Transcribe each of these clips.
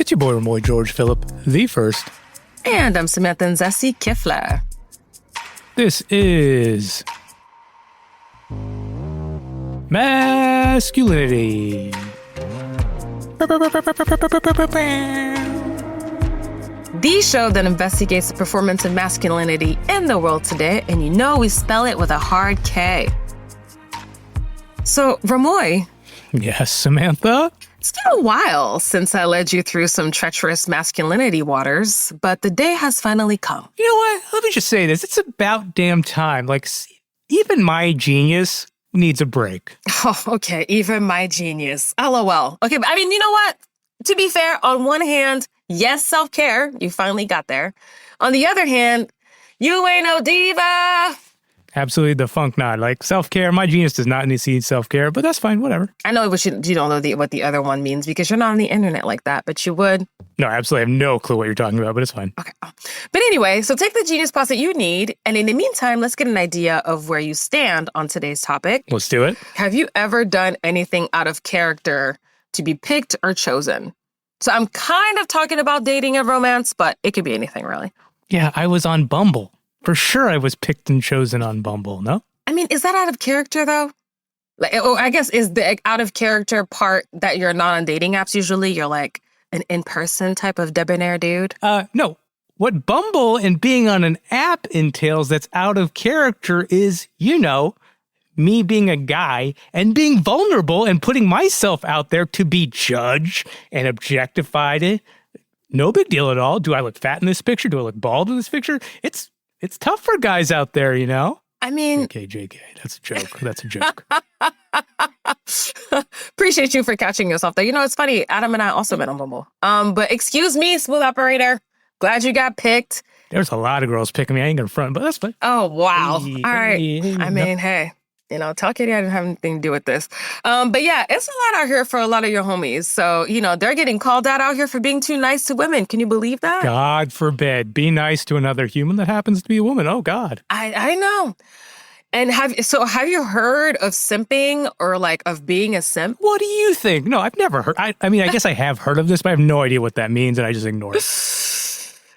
It's your boy, Remoy George Phillip, the first. And I'm Samantha Nzesi Kifla. This is MASKulinity. The show that investigates the performance of masculinity in the world today, and you know we spell it with a hard K. So, Remoy. Yes, Samantha? It's been a while since I led you through some treacherous masculinity waters, but the day has finally come. You know what? Let me just say this. It's about damn time. Like, even my genius needs a break. Oh, okay. Even my genius. LOL. Okay, but I mean, you know what? To be fair, on one hand, yes, self-care. You finally got there. On the other hand, you ain't no diva. Absolutely the funk nod. Like, self-care. My genius does not need self-care, but that's fine. Whatever. I know you don't know what the other one means because you're not on the internet like that, but you would. No, I absolutely have no clue what you're talking about, but it's fine. Okay. But anyway, so take the genius pause that you need. And in the meantime, let's get an idea of where you stand on today's topic. Let's do it. Have you ever done anything out of character to be picked or chosen? So I'm kind of talking about dating and romance, but it could be anything, really. Yeah, I was on Bumble. For sure I was picked and chosen on Bumble, no? I mean, is that out of character, though? Like, I guess is the out of character part that you're not on dating apps usually? You're like an in-person type of debonair dude? No. What Bumble and being on an app entails that's out of character is, me being a guy and being vulnerable and putting myself out there to be judged and objectified. No big deal at all. Do I look fat in this picture? Do I look bald in this picture? It's tough for guys out there, I mean... JK, that's a joke. That's a joke. Appreciate you for catching yourself there. It's funny. Adam and I also met on Bumble. But excuse me, smooth operator. Glad you got picked. There's a lot of girls picking me. I ain't gonna front, but that's fine. Oh, wow. All right. I mean, hey. Tell Katie I didn't have anything to do with this. But yeah, it's a lot out here for a lot of your homies. So, they're getting called out here for being too nice to women. Can you believe that? God forbid. Be nice to another human that happens to be a woman. Oh, God. I know. And have you heard of simping or of being a simp? What do you think? No, I've never heard. I guess I have heard of this, but I have no idea what that means, and I just ignore it.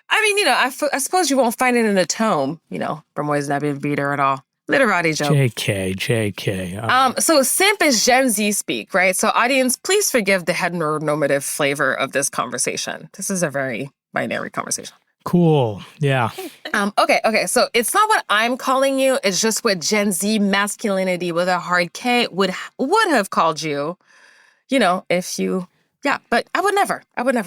I mean, I suppose you won't find it in a tome, Remoy's not being beater at all. Literati joke. JK. So simp is Gen Z speak, right? So audience, please forgive the heteronormative flavor of this conversation. This is a very binary conversation. Cool. Yeah. Okay. So it's not what I'm calling you. It's just what Gen Z masculinity with a hard K would have called you, if you, yeah, but I would never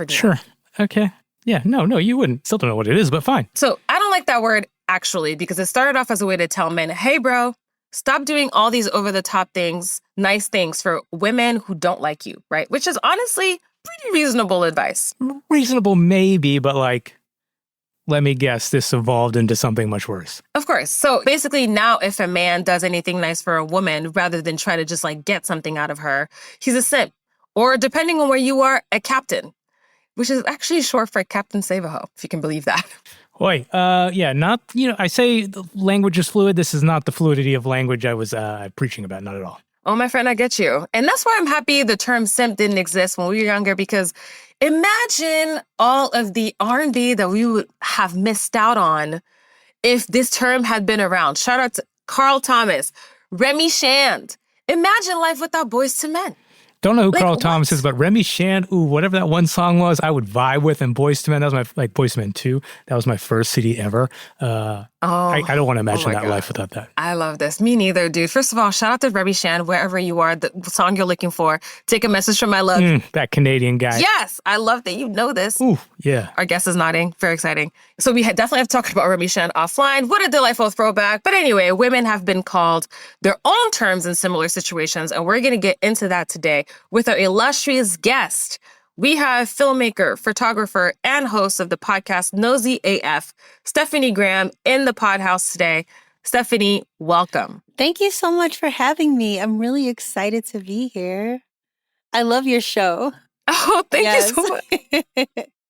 do Sure. that. Okay. Yeah. No, you wouldn't. Still don't know what it is, but fine. So I don't like that word actually, because it started off as a way to tell men, hey, bro, stop doing all these over-the-top things, nice things for women who don't like you, right? Which is honestly pretty reasonable advice. Reasonable maybe, but let me guess, this evolved into something much worse. Of course. So basically now if a man does anything nice for a woman, rather than try to just get something out of her, he's a simp. Or depending on where you are, a captain, which is actually short for Captain Save-A-Ho, if you can believe that. Boy, not, I say the language is fluid. This is not the fluidity of language I was preaching about, not at all. Oh, my friend, I get you. And that's why I'm happy the term simp didn't exist when we were younger, because imagine all of the R&B that we would have missed out on if this term had been around. Shout out to Carl Thomas, Remy Shand. Imagine life without Boys to Men. Don't know who Carl Thomas is, but Remy Shand, whatever that one song was, I would vibe with. And Boyz II Men, that was my, Boyz II Men 2, that was my first CD ever. I don't want to imagine that life without that. I love this. Me neither, dude. First of all, shout out to Remy Shand, wherever you are, the song you're looking for. Take a message from my love. That Canadian guy. Yes, I love that you know this. Ooh, yeah. Our guest is nodding. Very exciting. So we definitely have to talk about Remy Shand offline. What a delightful throwback. But anyway, women have been called their own terms in similar situations, and we're going to get into that today with our illustrious guest. We have filmmaker, photographer, and host of the podcast Nosy AF, Stephanie Graham, in the pod house today. Stephanie, welcome. Thank you so much for having me. I'm really excited to be here. I love your show. Oh, thank you so much.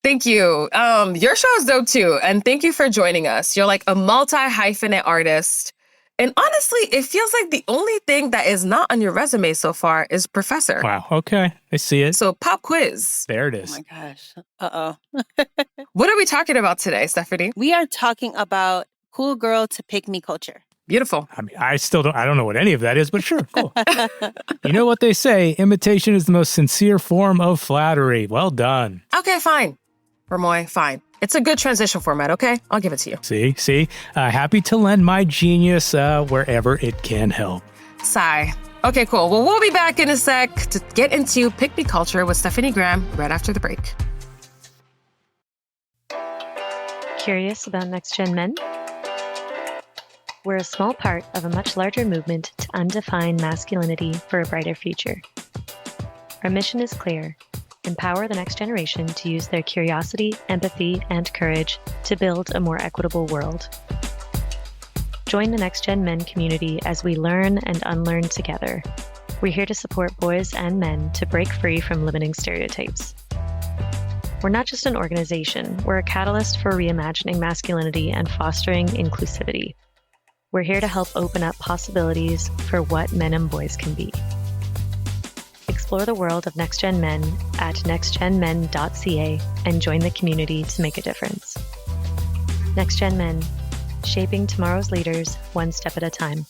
Thank you. Your show is dope too. And thank you for joining us. You're like a multi-hyphenate artist, And honestly, it feels like the only thing that is not on your resume so far is professor. Wow. Okay. I see it. So pop quiz. There it Oh is. my gosh. Uh-oh. What are we talking about today, Stephanie? We are talking about cool girl to pick me culture. Beautiful. I mean, I don't know what any of that is, but sure. Cool. You know what they say? Imitation is the most sincere form of flattery. Well done. Okay, fine. Remoy, fine. It's a good transition format, okay? I'll give it to you. See? Happy to lend my genius wherever it can help. Sigh. Okay, cool. Well, we'll be back in a sec to get into Pick Me Culture with Stephanie Graham right after the break. Curious about next-gen men? We're a small part of a much larger movement to undefine masculinity for a brighter future. Our mission is clear: empower the next generation to use their curiosity, empathy, and courage to build a more equitable world. Join the Next Gen Men community as we learn and unlearn together. We're here to support boys and men to break free from limiting stereotypes. We're not just an organization, we're a catalyst for reimagining masculinity and fostering inclusivity. We're here to help open up possibilities for what men and boys can be. Explore the world of Next Gen Men at nextgenmen.ca and join the community to make a difference. Next Gen Men, shaping tomorrow's leaders one step at a time.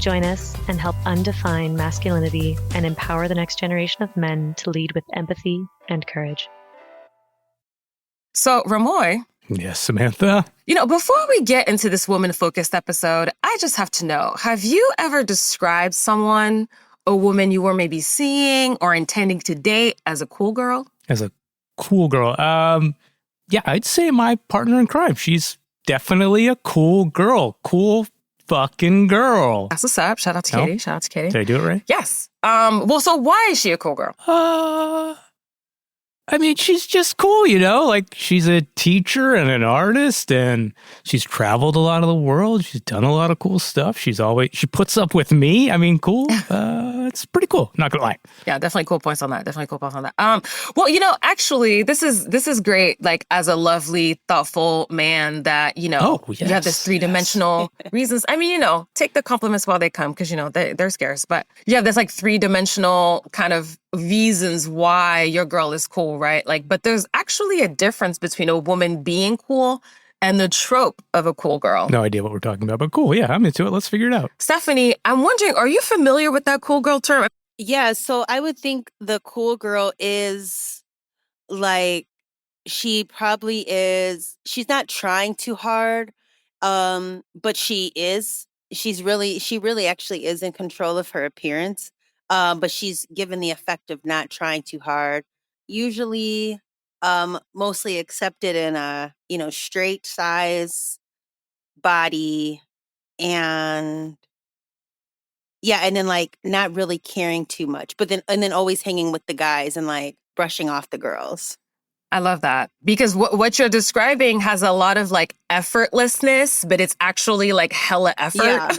Join us and help undefine masculinity and empower the next generation of men to lead with empathy and courage. So, Remoy, Yes, Samantha. Before we get into this woman-focused episode, I just have to know, have you ever described someone, a woman you were maybe seeing or intending to date, as a cool girl? As a cool girl. Yeah, I'd say my partner in crime. She's definitely a cool girl. Cool fucking girl. That's what's up. Shout out to No? Katie. Shout out to Katie. Did I do it right? Yes. Well, so why is she a cool girl? I mean, she's just cool, like she's a teacher and an artist, and she's traveled a lot of the world. She's done a lot of cool stuff. She puts up with me. I mean, cool. It's pretty cool. Not gonna lie. Yeah, definitely cool points on that. Well, actually, this is great. Like, as a lovely, thoughtful man that, you have this three-dimensional reasons. I mean, take the compliments while they come, because, they're scarce. But yeah, there's like three-dimensional kind of reasons why your girl is cool, right? Like, but there's actually a difference between a woman being cool and the trope of a cool girl. No idea what we're talking about, but cool. Yeah, I'm into it. Let's figure it out. Stephanie, I'm wondering, are you familiar with that cool girl term? Yeah, so I would think the cool girl is like, she probably is, she's not trying too hard, but she really actually is in control of her appearance. But she's given the effect of not trying too hard. Usually, mostly accepted in a, straight size body, and then like not really caring too much, but then always hanging with the guys and like brushing off the girls. I love that, because what you're describing has a lot of like effortlessness, but it's actually like hella effort. Yeah.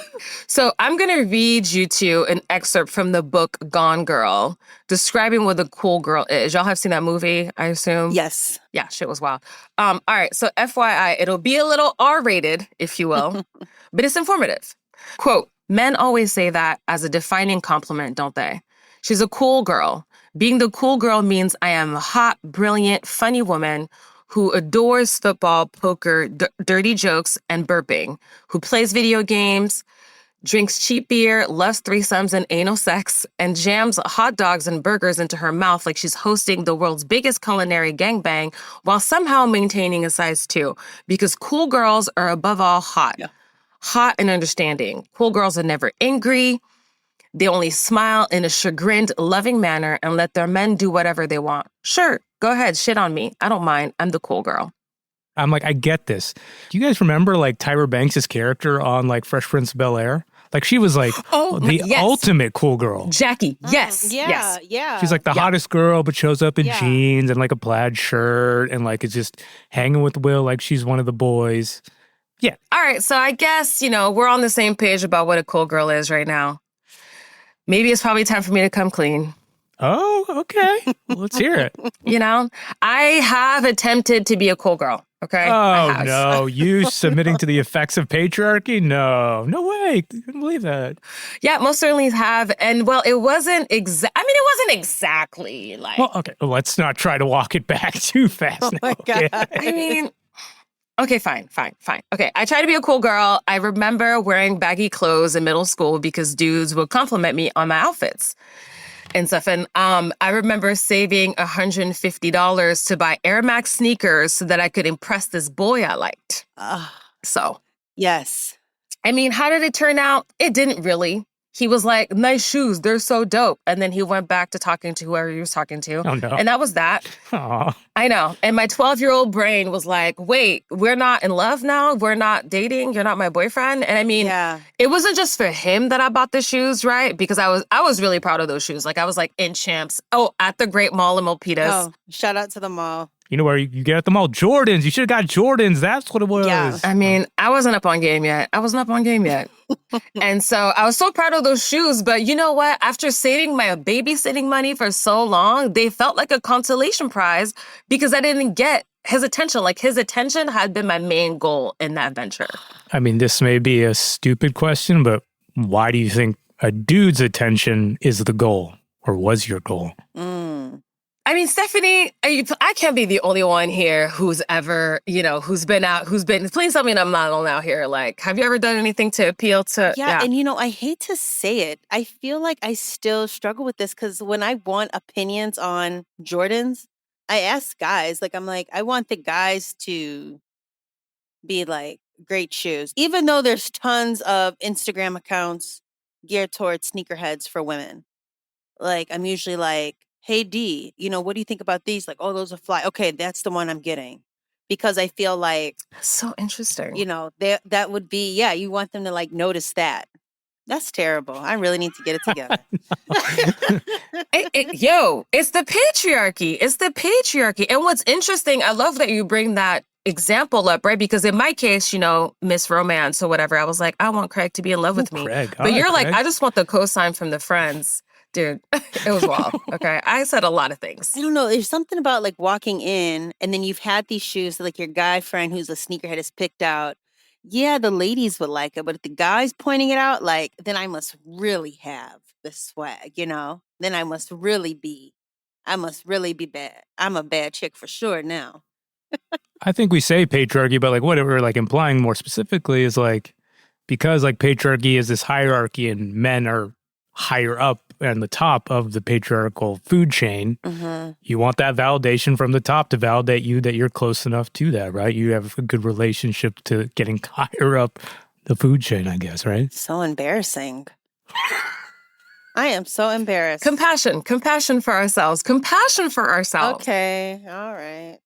So I'm going to read you two an excerpt from the book Gone Girl, describing what a cool girl is. Y'all have seen that movie, I assume? Yes. Yeah, shit was wild. All right, so FYI, it'll be a little R-rated, if you will, but it's informative. Quote, men always say that as a defining compliment, don't they? She's a cool girl. Being the cool girl means I am a hot, brilliant, funny woman who adores football, poker, dirty jokes, and burping, who plays video games, drinks cheap beer, loves threesomes and anal sex, and jams hot dogs and burgers into her mouth like she's hosting the world's biggest culinary gangbang while somehow maintaining a size 2. Because cool girls are above all hot. Yeah. Hot and understanding. Cool girls are never angry. They only smile in a chagrined, loving manner and let their men do whatever they want. Sure, go ahead, shit on me. I don't mind. I'm the cool girl. I'm like, I get this. Do you guys remember like Tyra Banks' character on like Fresh Prince of Bel-Air? Like she was like ultimate cool girl. Jackie, yes. Yeah. She's like the hottest girl, but shows up in jeans and like a plaid shirt and like is just hanging with Will like she's one of the boys. Yeah. All right, so I guess, we're on the same page about what a cool girl is right now. Maybe it's probably time for me to come clean. Oh, okay. Well, let's hear it. I have attempted to be a cool girl. Okay? I Oh, have. no. You submitting to the effects of patriarchy? No. No way. I couldn't believe that. Yeah, most certainly have. And well, it wasn't it wasn't exactly like, Well, okay. Well, let's not try to walk it back too fast. Oh now, my okay? God. I mean, okay, fine. Okay, I try to be a cool girl. I remember wearing baggy clothes in middle school because dudes would compliment me on my outfits and stuff. And I remember saving $150 to buy Air Max sneakers so that I could impress this boy I liked. So, Yes. I mean, how did it turn out? It didn't really. He was like, nice shoes, they're so dope. And then he went back to talking to whoever he was talking to. Oh, no. And that was that. Aw. I know. And my 12-year-old brain was like, wait, we're not in love now? We're not dating? You're not my boyfriend? And I mean, Yeah. it wasn't just for him that I bought the shoes, right? Because I was really proud of those shoes. Like I was like in Champs. Oh, at the Great Mall in Milpitas. Oh, shout out to the mall. You know where you get at the mall? Jordans. You should have got Jordans. That's what it was. Yeah. I mean, I wasn't up on game yet. And so I was so proud of those shoes. But you know what? After saving my babysitting money for so long, they felt like a consolation prize because I didn't get his attention. Like his attention had been my main goal in that venture. I mean, this may be a stupid question, but why do you think a dude's attention is the goal or was your goal? I mean, Stephanie, I can't be the only one here who's ever, who's been, please tell me I'm not alone out here. Like, have you ever done anything to appeal to? Yeah. And I hate to say it. I feel like I still struggle with this because when I want opinions on Jordans, I ask guys, like, I'm like, I want the guys to be like great shoes, even though there's tons of Instagram accounts geared towards sneakerheads for women. Like, I'm usually like, hey, D, what do you think about these? Like, oh, those are fly. Okay, that's the one I'm getting. Because I feel like, That's so interesting. that would be, yeah, you want them to like notice that. That's terrible. I really need to get it together. It's the patriarchy. It's the patriarchy. And what's interesting, I love that you bring that example up, right? Because in my case, Miss Romance or whatever, I was like, I want Craig to be in love with me. Craig. But you're like, I just want the cosign from the friends. Dude, it was wild. Okay. I said a lot of things. I don't know. There's something about like walking in and then you've had these shoes that like your guy friend who's a sneakerhead has picked out. Yeah, the ladies would like it, but if the guy's pointing it out, like, then I must really have the swag, Then I must really be bad. I'm a bad chick for sure now. I think we say patriarchy, but like what we're like implying more specifically is like, because like patriarchy is this hierarchy and men are higher up and the top of the patriarchal food chain, you want that validation from the top to validate you that you're close enough to that, right? You have a good relationship to getting higher up the food chain, I guess, right? So embarrassing. I am so embarrassed. Compassion for ourselves. Okay. All right.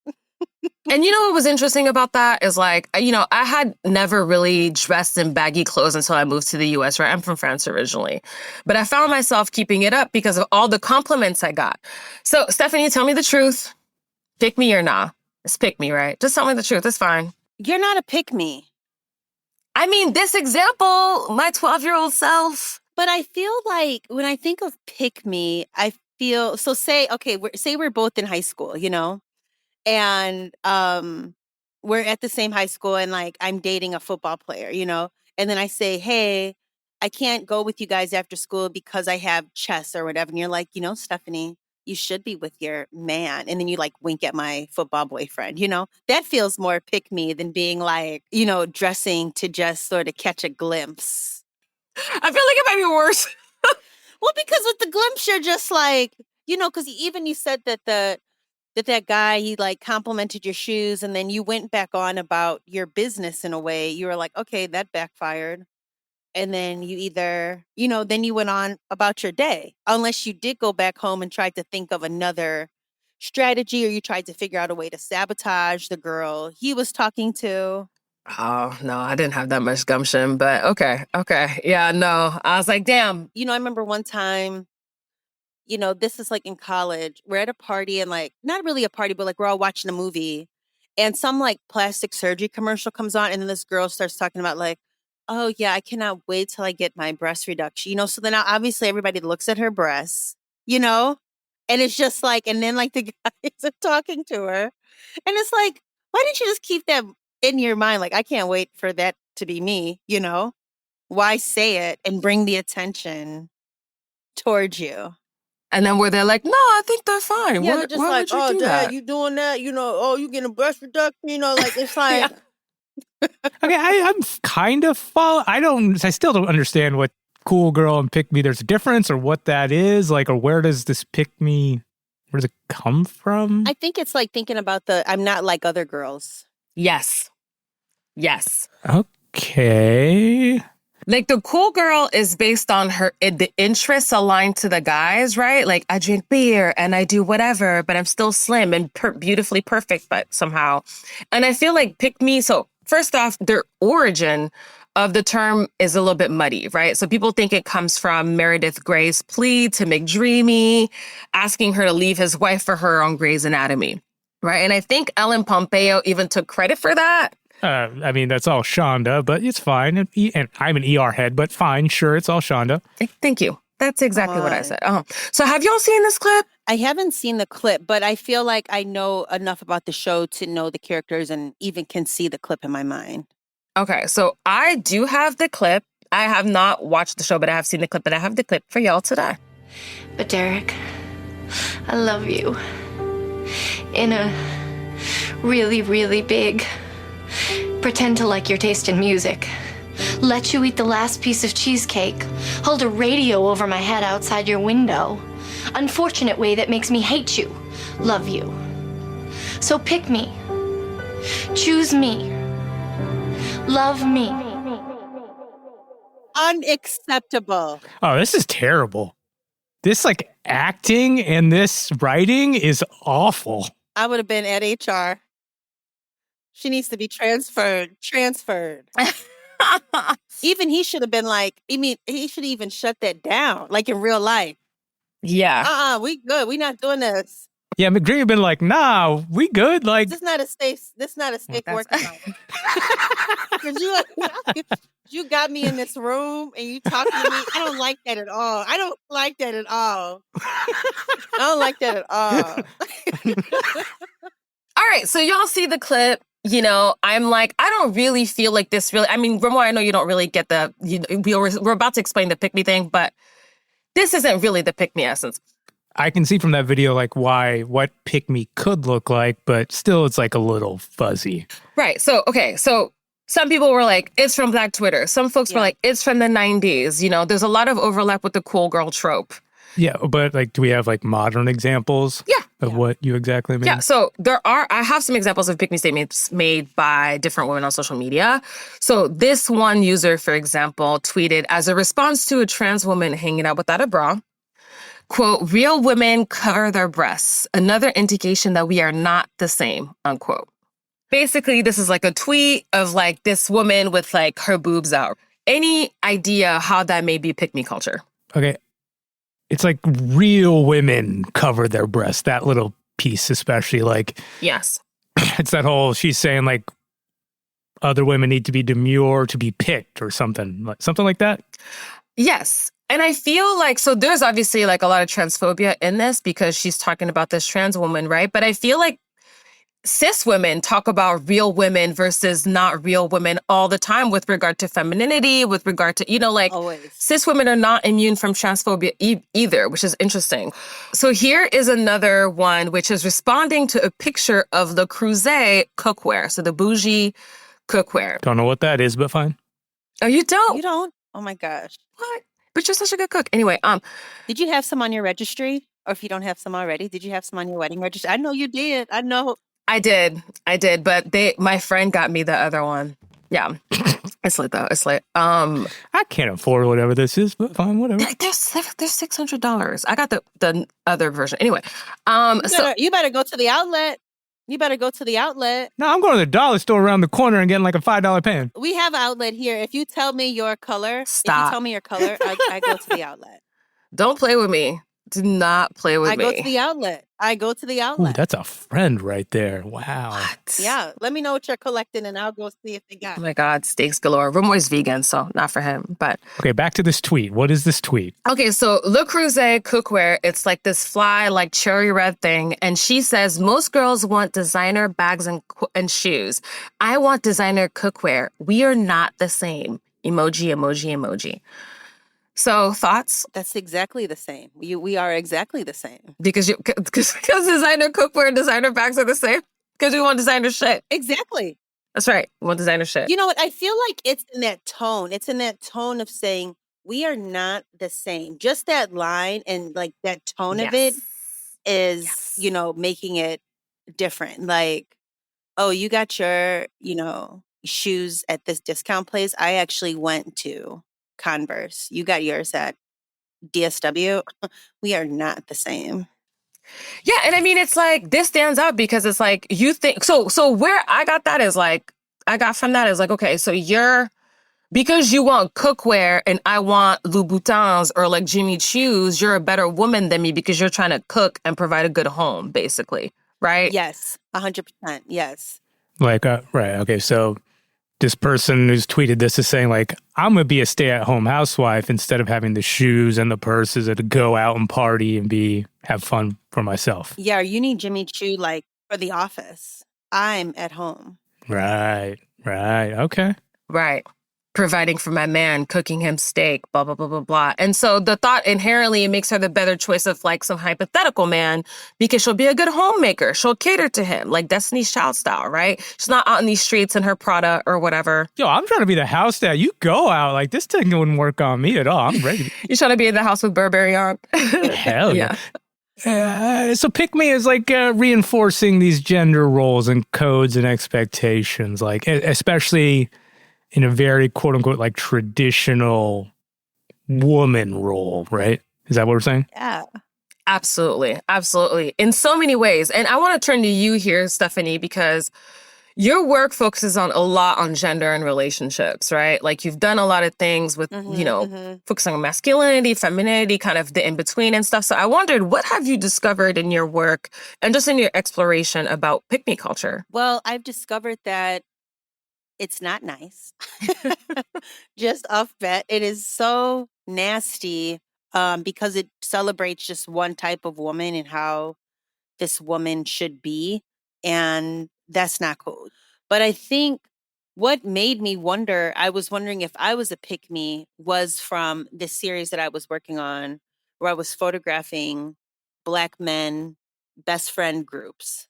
And what was interesting about that is like, I had never really dressed in baggy clothes until I moved to the US, right? I'm from France originally. But I found myself keeping it up because of all the compliments I got. So, Stephanie, tell me the truth. Pick me or nah? It's pick me, right? Just tell me the truth. It's fine. You're not a pick me. I mean, this example, my 12-year-old self. But I feel like when I think of pick me, I feel, so say we're both in high school, and we're at the same high school and like I'm dating a football player, and then I say, hey, I can't go with you guys after school because I have chess or whatever. And you're like, Stephanie, you should be with your man. And then you like wink at my football boyfriend, that feels more pick me than being like, dressing to just sort of catch a glimpse. I feel like it might be worse. Well, because with the glimpse, you're just like, because even you said that that guy, he like complimented your shoes and then you went back on about your business in a way. You were like, okay, that backfired. And then you either, then you went on about your day, unless you did go back home and tried to think of another strategy or you tried to figure out a way to sabotage the girl he was talking to. Oh, no, I didn't have that much gumption, but okay. Yeah, no, I was like, damn. I remember one time, this is like in college, we're at a party and like, not really a party, but like we're all watching a movie and some like plastic surgery commercial comes on. And then this girl starts talking about like, oh yeah, I cannot wait till I get my breast reduction, so then now obviously everybody looks at her breasts, and it's just like, and then like the guys are talking to her and it's like, Why didn't you just keep that in your mind? Like, I can't wait for that to be me, you know? Why say it and bring the attention towards you? And then where they're like, no, I think they're fine. Yeah, Why, they're just why like, would you oh, do Dad, that? you doing that? You know, oh, you getting a breast reduction? You know, like, it's like, Okay, I'm kind of I still don't understand what cool girl and pick me. There's a difference or what that is, like, or where does this pick me, where does it come from? I think it's like thinking about I'm not like other girls. Yes. Yes. Okay. Like the cool girl is based on the interests aligned to the guys, right? Like I drink beer and I do whatever, but I'm still slim and beautifully perfect, but somehow. And I feel like pick me. So first off, their origin of the term is a little bit muddy, right? So people think it comes from Meredith Grey's plea to McDreamy, asking her to leave his wife for her on Grey's Anatomy, right? And I think Ellen Pompeo even took credit for that. I mean, that's all Shonda, but it's fine. And I'm an ER head, but fine, sure, it's all Shonda. Thank you. That's exactly what I said. So have y'all seen this clip? I haven't seen the clip, but I feel like I know enough about the show to know the characters and even can see the clip in my mind. Okay, so I do have the clip. I have not watched the show, but I have seen the clip, but I have the clip for y'all today. But Derek, I love you. In a really, really big, pretend to like your taste in music. Let you eat the last piece of cheesecake. Hold a radio over my head outside your window. Unfortunate way that makes me hate you. Love you. So pick me. Choose me. Love me. Unacceptable. Oh, this is terrible. This like acting and this writing is awful. I would have been at HR. She needs to be transferred. Even he should have been like, he should even shut that down, like in real life. Yeah. We good. We not doing this. Yeah, McDreamy had been like, nah, we good. Like, This not a safe work environment. 'Cause you got me in this room and you talking to me. I don't like that at all. All right, so y'all see the clip. You know, I'm like, I don't really feel like this really, I mean, Remoy, I know you don't really get we're about to explain the pick me thing, but this isn't really the pick me essence. I can see from that video, like, what pick me could look like, but still it's like a little fuzzy. Right. So, okay. So some people were like, it's from Black Twitter. Some folks were like, it's from the 90s. You know, there's a lot of overlap with the cool girl trope. Yeah, but like, do we have like modern examples of what you exactly mean? Yeah, so I have some examples of pick me statements made by different women on social media. So this one user, for example, tweeted as a response to a trans woman hanging out without a bra, quote, real women cover their breasts, another indication that we are not the same, unquote. Basically, this is like a tweet of like this woman with like her boobs out. Any idea how that may be pick me culture? Okay. It's like real women cover their breasts, that little piece especially. Like, yes, it's that whole, she's saying like other women need to be demure to be picked or something like that. Yes. And I feel like, so there's obviously like a lot of transphobia in this because she's talking about this trans woman, right? But I feel like cis women talk about real women versus not real women all the time with regard to femininity, with regard to, you know, like Always. Cis women are not immune from transphobia either, which is interesting. So here is another one, which is responding to a picture of the Creuset cookware. So the bougie cookware. Don't know what that is, but fine. Oh, you don't? You don't? Oh my gosh. What? But you're such a good cook. Anyway, did you have some on your registry? Or if you don't have some already, did you have some on your wedding registry? I know you did. I know. I did, but my friend got me the other one. Yeah. It's lit though. It's lit. I can't afford whatever this is, but fine, whatever. They're $600. I got the other version. Anyway, you better go to the outlet. No, I'm going to the dollar store around the corner and getting like a $5 pen. We have an outlet here. If you tell me your color, Stop. I go to the outlet. Don't play with me. Do not play with I me. go to the outlet. Ooh, that's a friend right there. Wow. What? Yeah. Let me know what you're collecting and I'll go see if they got Oh my God, steaks galore. Remoy's vegan, so not for him. But Okay, back to this tweet. What is this tweet? okay, so Le Creuset cookware, it's like this fly, like cherry red thing. And she says, most girls want designer bags and shoes. I want designer cookware. We are not the same. Emoji, emoji, emoji. So thoughts? That's exactly the same. We are exactly the same. Because designer cookware and designer bags are the same? Because we want designer shit. Exactly. That's right. We want designer shit. You know what? I feel like it's in that tone. It's in that tone of saying we are not the same. Just that line and like that tone of it is, Yes. you know, making it different. Like, oh, you got your, you know, shoes at this discount place. I actually went to Converse. You got yours at DSW. We are not the same. Yeah, and I mean, it's like this stands out because it's like you think so. So where I got that is like I got from that is like okay, so you're because you want cookware and I want Louboutins or like Jimmy Choo's, you're a better woman than me because you're trying to cook and provide a good home, basically, right? Yes, 100%. Yes. Like, right. Okay, so this person who's tweeted this is saying, like, I'm going to be a stay-at-home housewife instead of having the shoes and the purses and to go out and party and have fun for myself. Yeah, you need Jimmy Choo like for the office. I'm at home. Right. Okay. Right. Providing for my man, cooking him steak, blah, blah, blah, blah, blah. And so the thought inherently makes her the better choice of like some hypothetical man because she'll be a good homemaker. She'll cater to him like Destiny's Child style, right? She's not out in these streets in her Prada or whatever. Yo, I'm trying to be the house dad. You go out. Like, this thing wouldn't work on me at all. I'm ready. You trying to be in the house with Burberry on? Hell yeah. So pick me as like reinforcing these gender roles and codes and expectations, like especially in a very quote unquote like traditional woman role, right? Is that what we're saying? Yeah. Absolutely. Absolutely. In so many ways. And I want to turn to you here, Stephanie, because your work focuses on a lot on gender and relationships, right? Like you've done a lot of things with, focusing on masculinity, femininity, kind of the in-between and stuff. So I wondered, what have you discovered in your work and just in your exploration about pick-me culture? Well, I've discovered that it's not nice. Just off bat, it is so nasty because it celebrates just one type of woman and how this woman should be. And that's not cool. But I think what made me wonder, I was wondering if I was a pick me, was from this series that I was working on where I was photographing Black men, best friend groups.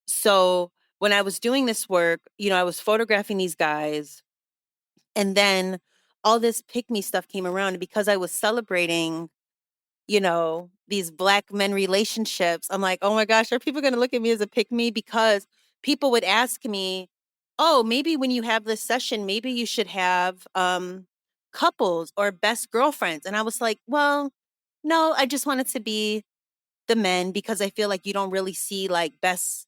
So when I was doing this work, you know, I was photographing these guys and then all this pick me stuff came around. And because I was celebrating, you know, these Black men relationships, I'm like, oh my gosh, are people going to look at me as a pick me? Because people would ask me, oh, maybe when you have this session, maybe you should have couples or best girlfriends. And I was like, well, no, I just want it to be the men because I feel like you don't really see like best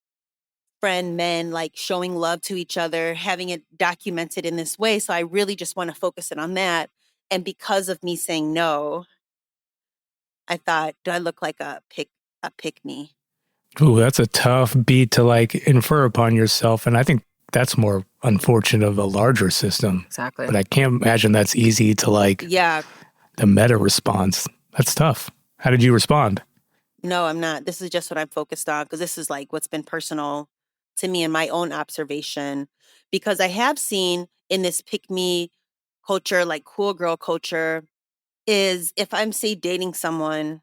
friend men like showing love to each other, having it documented in this way. So I really just want to focus it on that. And because of me saying no, I thought, do I look like a pick me? Ooh, that's a tough beat to like infer upon yourself. And I think that's more unfortunate of a larger system. Exactly. But I can't imagine that's easy to like Yeah. the meta response. That's tough. How did you respond? No, I'm not. This is just what I'm focused on because this is like what's been personal to me and my own observation. Because I have seen in this pick me culture, like cool girl culture, is if I'm say dating someone,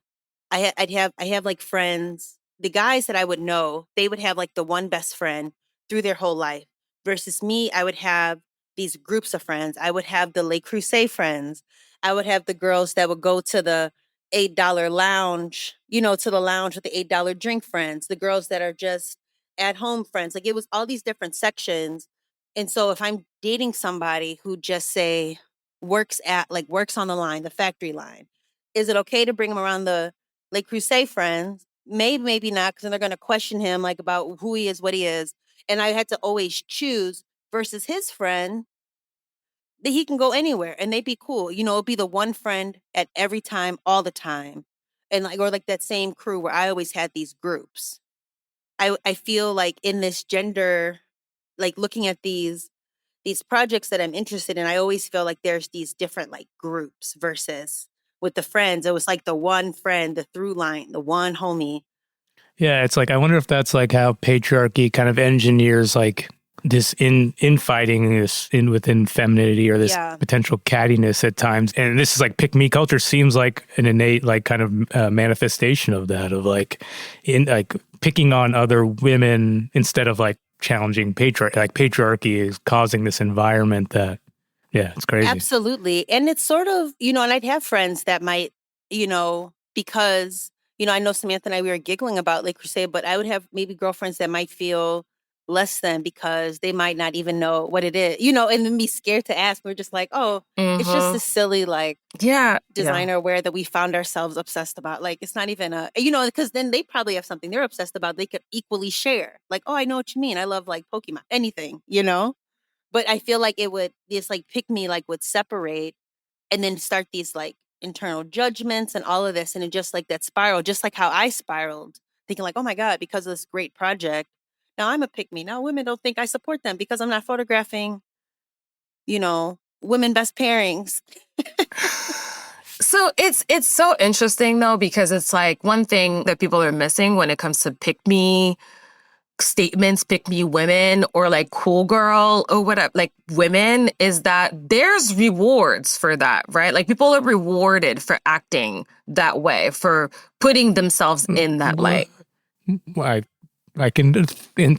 I have like friends, the guys that I would know, they would have like the one best friend through their whole life versus me, I would have these groups of friends. I would have the Le Creuset friends. I would have the girls that would go to the $8 lounge, you know, to the lounge with the $8 drink friends, the girls that are just at home friends. Like it was all these different sections. And so if I'm dating somebody who just say works on the line, the factory line, is it okay to bring him around the Le Creuset friends? Maybe, maybe not, because then they're going to question him like about who he is, what he is. And I had to always choose versus his friend that he can go anywhere and they'd be cool. You know, it'd be the one friend at every time, all the time. and like, or like that same crew where I always had these groups. I feel like in this gender, like looking at these projects that I'm interested in, I always feel like there's these different like groups versus with the friends. It was like the one friend, the through line, the one homie. Yeah, it's like I wonder if that's like how patriarchy kind of engineers like this infighting, this in within femininity or this potential cattiness at times. And this is like pick me culture seems like an innate like kind of manifestation of that, of like in like picking on other women instead of like challenging patriarchy. Like patriarchy is causing this environment that, yeah, it's crazy. Absolutely. And it's sort of, and I'd have friends that might, because, I know Samantha and I, we were giggling about Le Creuset, but I would have maybe girlfriends that might feel less than because they might not even know what it is, and then be scared to ask. We're just like, oh, it's just a silly, like, designer wear that we found ourselves obsessed about. Like, it's not even because then they probably have something they're obsessed about. They could equally share. Like, oh, I know what you mean. I love like Pokemon, anything, But I feel like this like pick me like would separate and then start these like internal judgments and all of this. And it just like that spiral, just like how I spiraled, thinking like, oh my God, because of this great project, now I'm a pick me. Now women don't think I support them because I'm not photographing, women best pairings. So it's so interesting though, because it's like one thing that people are missing when it comes to pick me statements, pick me women, or like cool girl or whatever, like women, is that there's rewards for that, right? Like people are rewarded for acting that way, for putting themselves in that light. I can,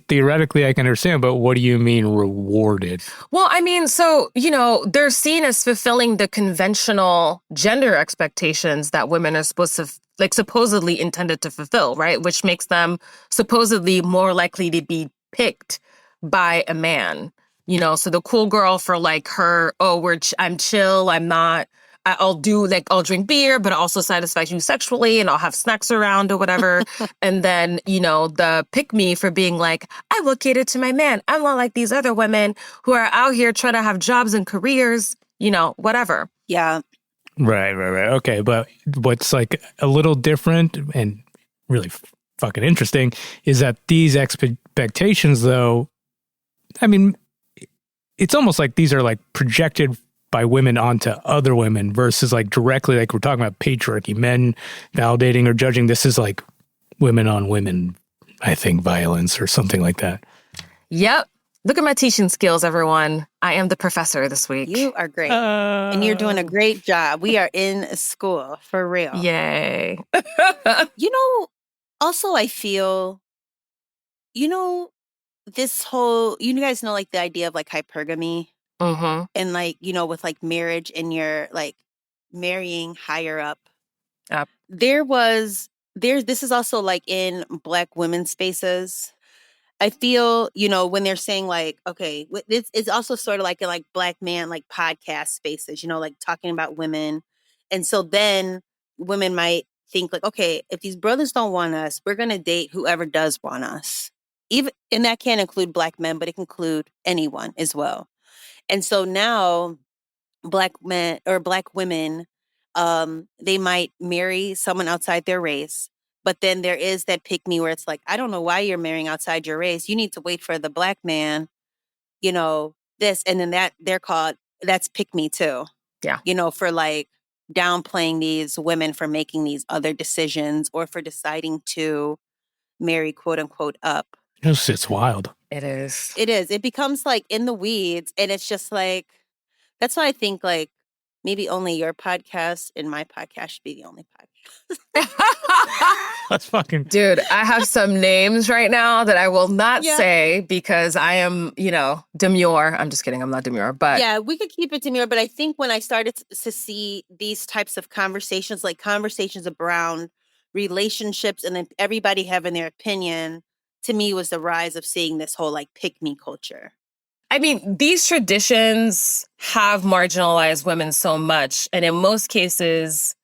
theoretically, I can understand, but what do you mean rewarded? Well, I mean, so, they're seen as fulfilling the conventional gender expectations that women are supposed to, like, supposedly intended to fulfill, right? Which makes them supposedly more likely to be picked by a man. So the cool girl for like her, I'm chill, I'll drink beer, but it also satisfies you sexually and I'll have snacks around or whatever. And then, the pick me for being like, I will cater to my man. I'm not like these other women who are out here trying to have jobs and careers, whatever. Yeah. Right. Okay. But what's like a little different and really fucking interesting is that these expectations, though, I mean, it's almost like these are like projected by women onto other women versus like directly, like we're talking about patriarchy, men validating or judging. This is like women on women, I think, violence or something like that. Yep. Look at my teaching skills, everyone. I am the professor this week. You are great. And you're doing a great job. We are in school, for real. Yay. Also I feel, this whole, you guys know like the idea of like hypergamy. Mm-hmm. And like, with like marriage and you're like marrying higher up. Yep. This is also like in Black women's spaces. I feel, when they're saying like, okay, it's also sort of like in like Black man, like podcast spaces, like talking about women. And so then women might think like, okay, if these brothers don't want us, we're going to date whoever does want us. And that can't include Black men, but it can include anyone as well. And so now Black men or Black women, they might marry someone outside their race. But then there is that pick me where it's like, I don't know why you're marrying outside your race. You need to wait for the Black man, this. And then that's pick me too. Yeah. For like downplaying these women for making these other decisions or for deciding to marry quote unquote up. It's wild. It is. It is. It becomes like in the weeds. And it's just like, that's why I think like maybe only your podcast and my podcast should be the only podcast. That's fucking... Dude, I have some names right now that I will not say because I am, demure. I'm just kidding. I'm not demure, but... Yeah, we could keep it demure. But I think when I started to see these types of conversations, like conversations around relationships and then everybody having their opinion, to me was the rise of seeing this whole like pick me culture. I mean, these traditions have marginalized women so much. And in most cases,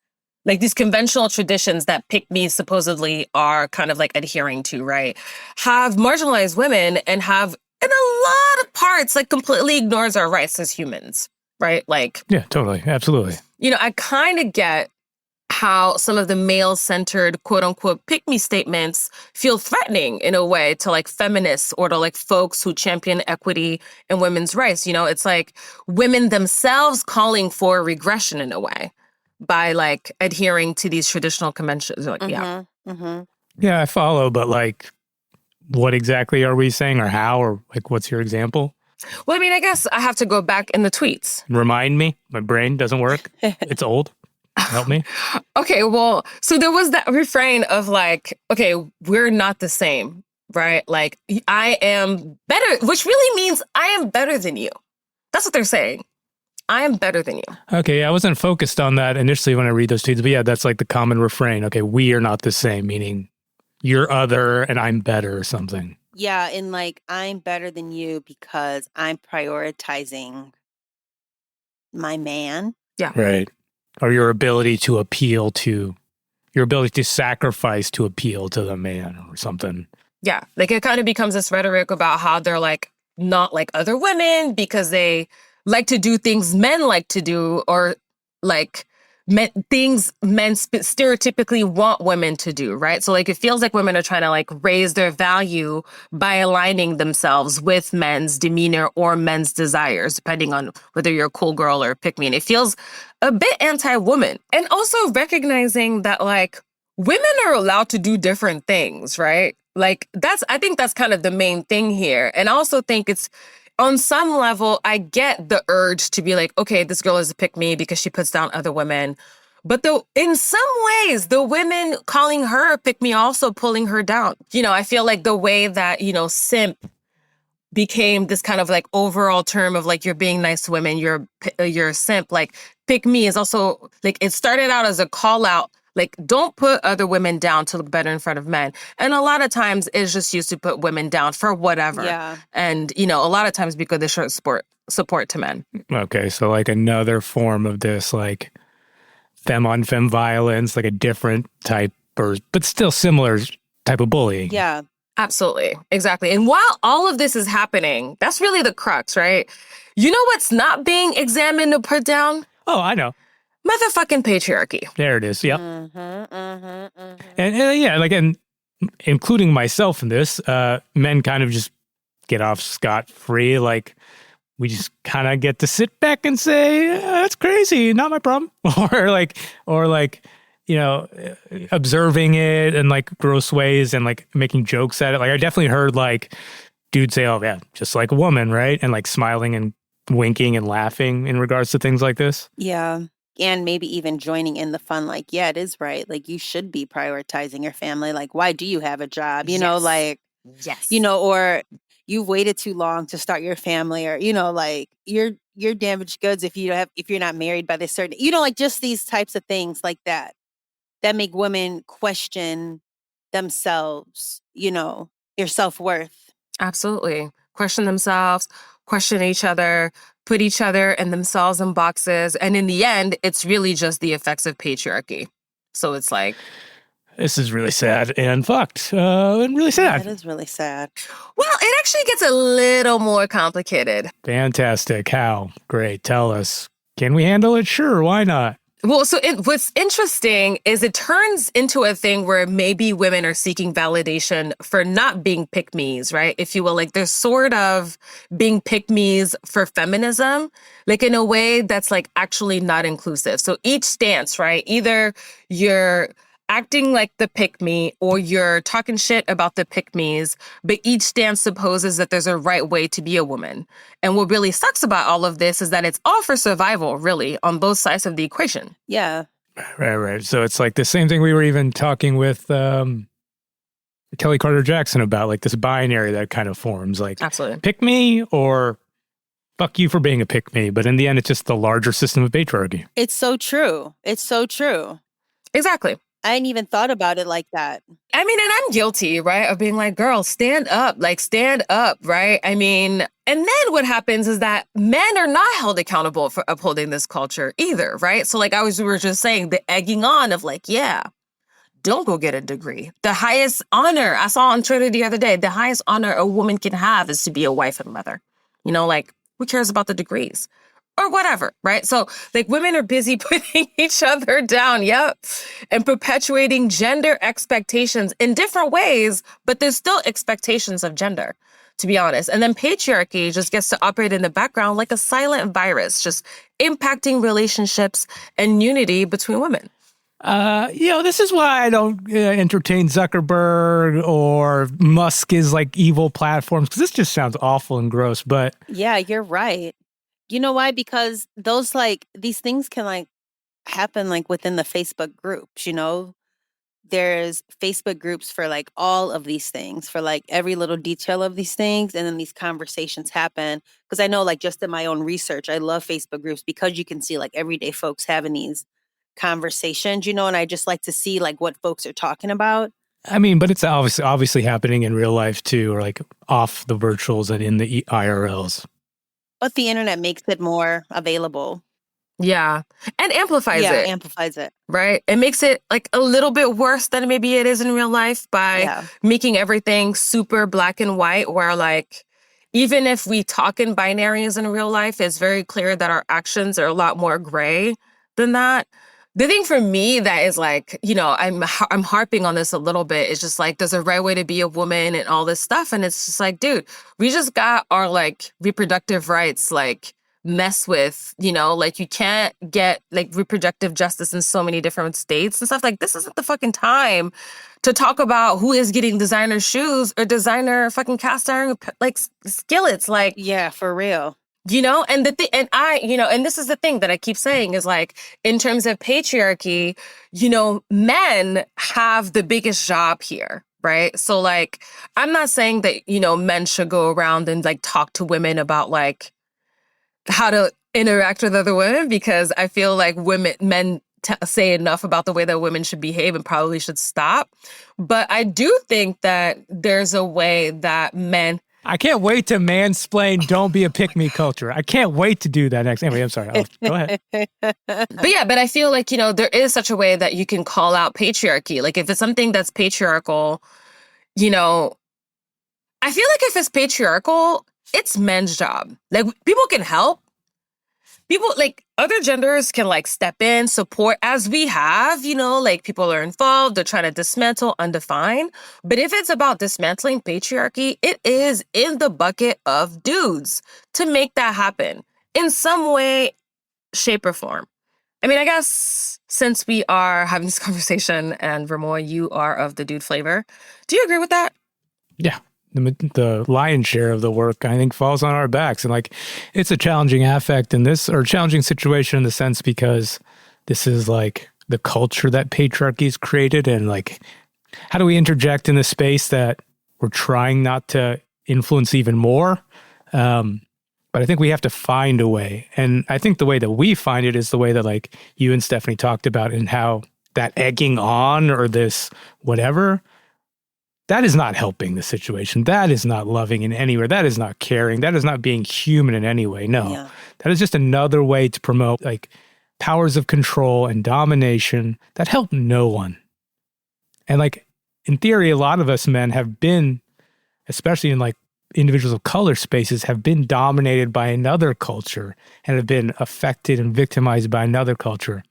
like these conventional traditions that pick me supposedly are kind of like adhering to, right, have marginalized women and have, in a lot of parts, like completely ignores our rights as humans, right? Like, yeah, totally. Absolutely. I kind of get how some of the male-centered, quote-unquote, pick-me statements feel threatening in a way to like feminists or to like folks who champion equity and women's rights. It's like women themselves calling for regression in a way by like adhering to these traditional conventions. Like, yeah. Yeah, I follow, but like, what exactly are we saying or how or like, what's your example? Well, I mean, I guess I have to go back in the tweets. Remind me. My brain doesn't work. It's old. Help me. Okay, well, so there was that refrain of like, okay, we're not the same, right? Like, I am better, which really means I am better than you. That's what they're saying. I am better than you. Okay, I wasn't focused on that initially when I read those tweets, but yeah, that's like the common refrain. Okay, we are not the same, meaning you're other and I'm better or something. Yeah, and like, I'm better than you because I'm prioritizing my man. Yeah. Right. Or your ability to appeal to, your ability to sacrifice to appeal to the man or something. Yeah. Like it kind of becomes this rhetoric about how they're like not like other women because they like to do things men like to do or like things men stereotypically want women to do, right? So like it feels like women are trying to like raise their value by aligning themselves with men's demeanor or men's desires, depending on whether you're a cool girl or a pick me. And it feels a bit anti-woman. And also recognizing that like women are allowed to do different things, right? Like I think that's kind of the main thing here. And I also think it's, on some level, I get the urge to be like, okay, this girl is a pick me because she puts down other women. But in some ways, the women calling her a pick me also pulling her down. I feel like the way that, simp became this kind of like overall term of like, you're being nice to women, you're a simp. Like pick me is also like, it started out as a call out. Like, don't put other women down to look better in front of men. And a lot of times it's just used to put women down for whatever. Yeah. And, a lot of times because they show support to men. Okay, so like another form of this, like femme on femme violence, like a different type, but still similar type of bullying. Yeah. Absolutely. Exactly. And while all of this is happening, that's really the crux, right? You know what's not being examined or put down? Oh, I know. Motherfucking patriarchy. There it is. Yep. And yeah, like, and including myself in this, men kind of just get off scot-free. Like, we just kind of get to sit back and say, that's crazy, not my problem. or like, observing it in like gross ways and like making jokes at it. Like, I definitely heard like dudes say, oh yeah, just like a woman, right? And like smiling and winking and laughing in regards to things like this. Yeah. And maybe even joining in the fun, like, yeah, it is right. Like, you should be prioritizing your family. Like, why do you have a job? Like, yes, or you've waited too long to start your family, or, like you're damaged goods if you're not married by this certain, like just these types of things like that make women question themselves, their self-worth. Absolutely. Question themselves, question each other, put each other and themselves in boxes. And in the end, it's really just the effects of patriarchy. So it's like, this is really sad and fucked and really sad. That is really sad. Well, it actually gets a little more complicated. Fantastic. How? Great. Tell us. Can we handle it? Sure. Why not? Well, so what's interesting is it turns into a thing where maybe women are seeking validation for not being pick-me's, right? If you will, like they're sort of being pick-me's for feminism, like in a way that's like actually not inclusive. So each stance, right? Either you're acting like the pick-me or you're talking shit about the pick-me's, but each stance supposes that there's a right way to be a woman. And what really sucks about all of this is that it's all for survival, really, on both sides of the equation. Yeah. Right. So it's like the same thing we were even talking with Kelly Carter Jackson about, like this binary that kind of forms, like absolutely pick me or fuck you for being a pick me. But in the end, it's just the larger system of patriarchy. It's so true. It's so true. Exactly. I hadn't even thought about it like that. I mean, and I'm guilty, right, of being like, girl, stand up, right? I mean, and then what happens is that men are not held accountable for upholding this culture either, right? So like we were just saying, the egging on of like, yeah, don't go get a degree. The highest honor, I saw on Twitter the other day, the highest honor a woman can have is to be a wife and mother. Like, who cares about the degrees? or whatever, right? So like women are busy putting each other down, yep, and perpetuating gender expectations in different ways, but there's still expectations of gender, to be honest. And then patriarchy just gets to operate in the background like a silent virus, just impacting relationships and unity between women. This is why I don't entertain Zuckerberg or Musk is like evil platforms, because this just sounds awful and gross. But Yeah, you're right. You know why? Because those like these things can like happen like within the Facebook groups, There's Facebook groups for like all of these things, for like every little detail of these things. And then these conversations happen. Because I know like just in my own research, I love Facebook groups because you can see like everyday folks having these conversations, and I just like to see like what folks are talking about. I mean, but it's obviously happening in real life too, or like off the virtuals and in the IRLs. But the internet makes it more available. Yeah. And amplifies it. Yeah, amplifies it. Right? It makes it like a little bit worse than maybe it is in real life by making everything super black and white, where like, even if we talk in binaries in real life, it's very clear that our actions are a lot more gray than that. The thing for me that is like, I'm harping on this a little bit. It's just like, there's a right way to be a woman and all this stuff. And it's just like, dude, we just got our like reproductive rights, like mess with, like you can't get like reproductive justice in so many different states and stuff. Like this isn't the fucking time to talk about who is getting designer shoes or designer fucking cast iron like skillets. Like, yeah, for real. And and this is the thing that I keep saying is like, in terms of patriarchy, men have the biggest job here, right? So like, I'm not saying that, men should go around and like talk to women about like how to interact with other women, because I feel like men say enough about the way that women should behave and probably should stop. But I do think that there's a way that men... I can't wait to mansplain don't be a pick-me culture. I can't wait to do that next. Anyway, I'm sorry. Go ahead. But I feel like, there is such a way that you can call out patriarchy. Like if it's something that's patriarchal, I feel like if it's patriarchal, it's men's job. Like people can help. People like other genders can like step in, support as we have, like people are involved. They're trying to dismantle, undefine. But if it's about dismantling patriarchy, it is in the bucket of dudes to make that happen in some way, shape, or form. I mean, I guess since we are having this conversation and Remoy, you are of the dude flavor. Do you agree with that? Yeah. The lion's share of the work, I think, falls on our backs. And like, it's a challenging affect in this, or challenging situation in the sense because this is like the culture that patriarchy's created. And like, how do we interject in the space that we're trying not to influence even more? But I think we have to find a way. And I think the way that we find it is the way that like you and Stephanie talked about, and how that egging on or this whatever, that is not helping the situation. That is not loving in anywhere. That is not caring. That is not being human in any way. No, That is just another way to promote like powers of control and domination that help no one. And like, in theory, a lot of us men have been, especially in like individuals of color spaces, have been dominated by another culture and have been affected and victimized by another culture.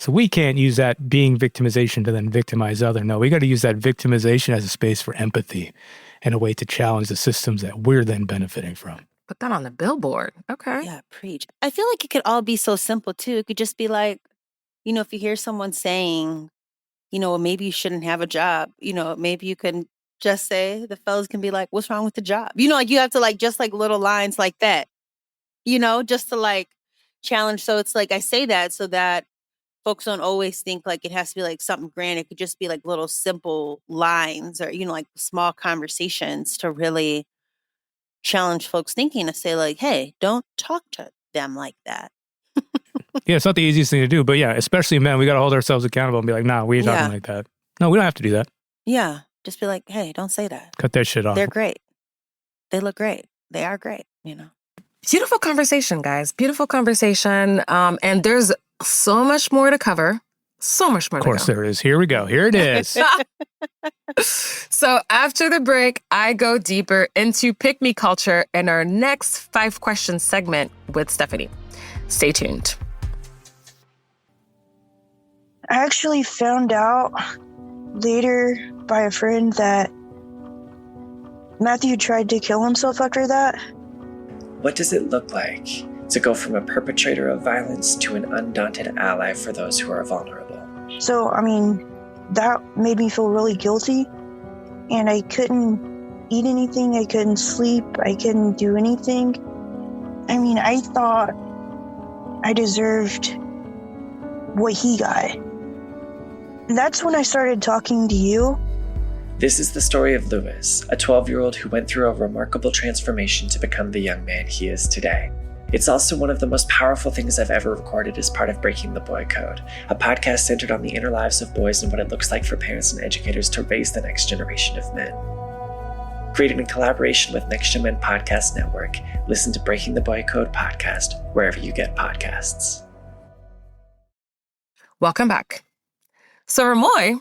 So we can't use that being victimization to then victimize other. No, we got to use that victimization as a space for empathy and a way to challenge the systems that we're then benefiting from. Put that on the billboard. Okay. Yeah, preach. I feel like it could all be so simple too. It could just be like, if you hear someone saying, maybe you shouldn't have a job, maybe you can just say, the fellas can be like, what's wrong with the job? Like you have to like, just like little lines like that, just to like challenge. So it's like, I say that so that folks don't always think like it has to be like something grand. It could just be like little simple lines or, like small conversations to really challenge folks thinking, to say like, hey, don't talk to them like that. Yeah, it's not the easiest thing to do, but yeah, especially men, we got to hold ourselves accountable and be like, nah, we ain't talking like that. No, we don't have to do that. Yeah. Just be like, hey, don't say that. Cut that shit off. They're great. They look great. They are great, Beautiful conversation, guys. Beautiful conversation. And there's so much more to cover. So much more to go. Of course there is. Here we go. Here it is. So after the break, I go deeper into pick-me culture in our next 5 questions segment with Stephanie. Stay tuned. I actually found out later by a friend that Matthew tried to kill himself after that. What does it look like to go from a perpetrator of violence to an undaunted ally for those who are vulnerable? So, that made me feel really guilty, and I couldn't eat anything, I couldn't sleep, I couldn't do anything. I thought I deserved what he got. That's when I started talking to you. This is the story of Lewis, a 12-year-old who went through a remarkable transformation to become the young man he is today. It's also one of the most powerful things I've ever recorded as part of Breaking the Boy Code, a podcast centered on the inner lives of boys and what it looks like for parents and educators to raise the next generation of men. Created in collaboration with Next Gen Men Podcast Network, listen to Breaking the Boy Code podcast wherever you get podcasts. Welcome back. So, Remoy,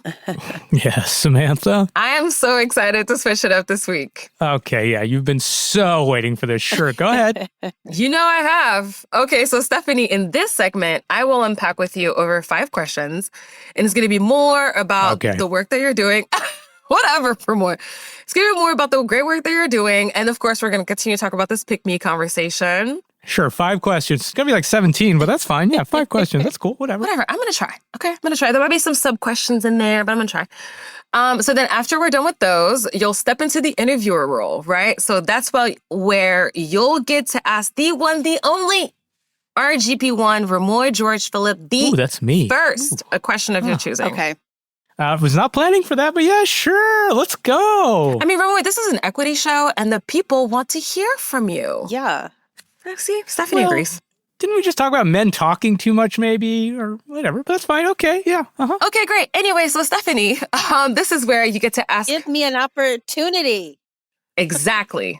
Yes, Samantha. I am so excited to switch it up this week. Okay, yeah, you've been so waiting for this. Sure, go ahead. You know I have. Okay, so Stephanie, in this segment, I will unpack with you over 5 questions, and it's going to be more about the work that you're doing. Whatever, Remoy. It's going to be more about the great work that you're doing, and of course, we're going to continue to talk about this pick-me conversation. Sure, 5 questions. It's going to be like 17, but that's fine. Yeah, 5 questions. That's cool. Whatever. I'm going to try. Okay, I'm going to try. There might be some sub-questions in there, but I'm going to try. So then after we're done with those, you'll step into the interviewer role, right? So that's where you'll get to ask the one, the only RGP1, Remoy George Phillip, that's me. First, a question of your choosing. Okay. I was not planning for that, but yeah, sure. Let's go. Remoy, this is an equity show, and the people want to hear from you. Yeah. See, Stephanie agrees. Didn't we just talk about men talking too much, maybe, or whatever? But that's fine. Okay, yeah. Uh-huh. Okay, great. Anyway, so Stephanie, this is where you get to ask. Give me an opportunity. Exactly.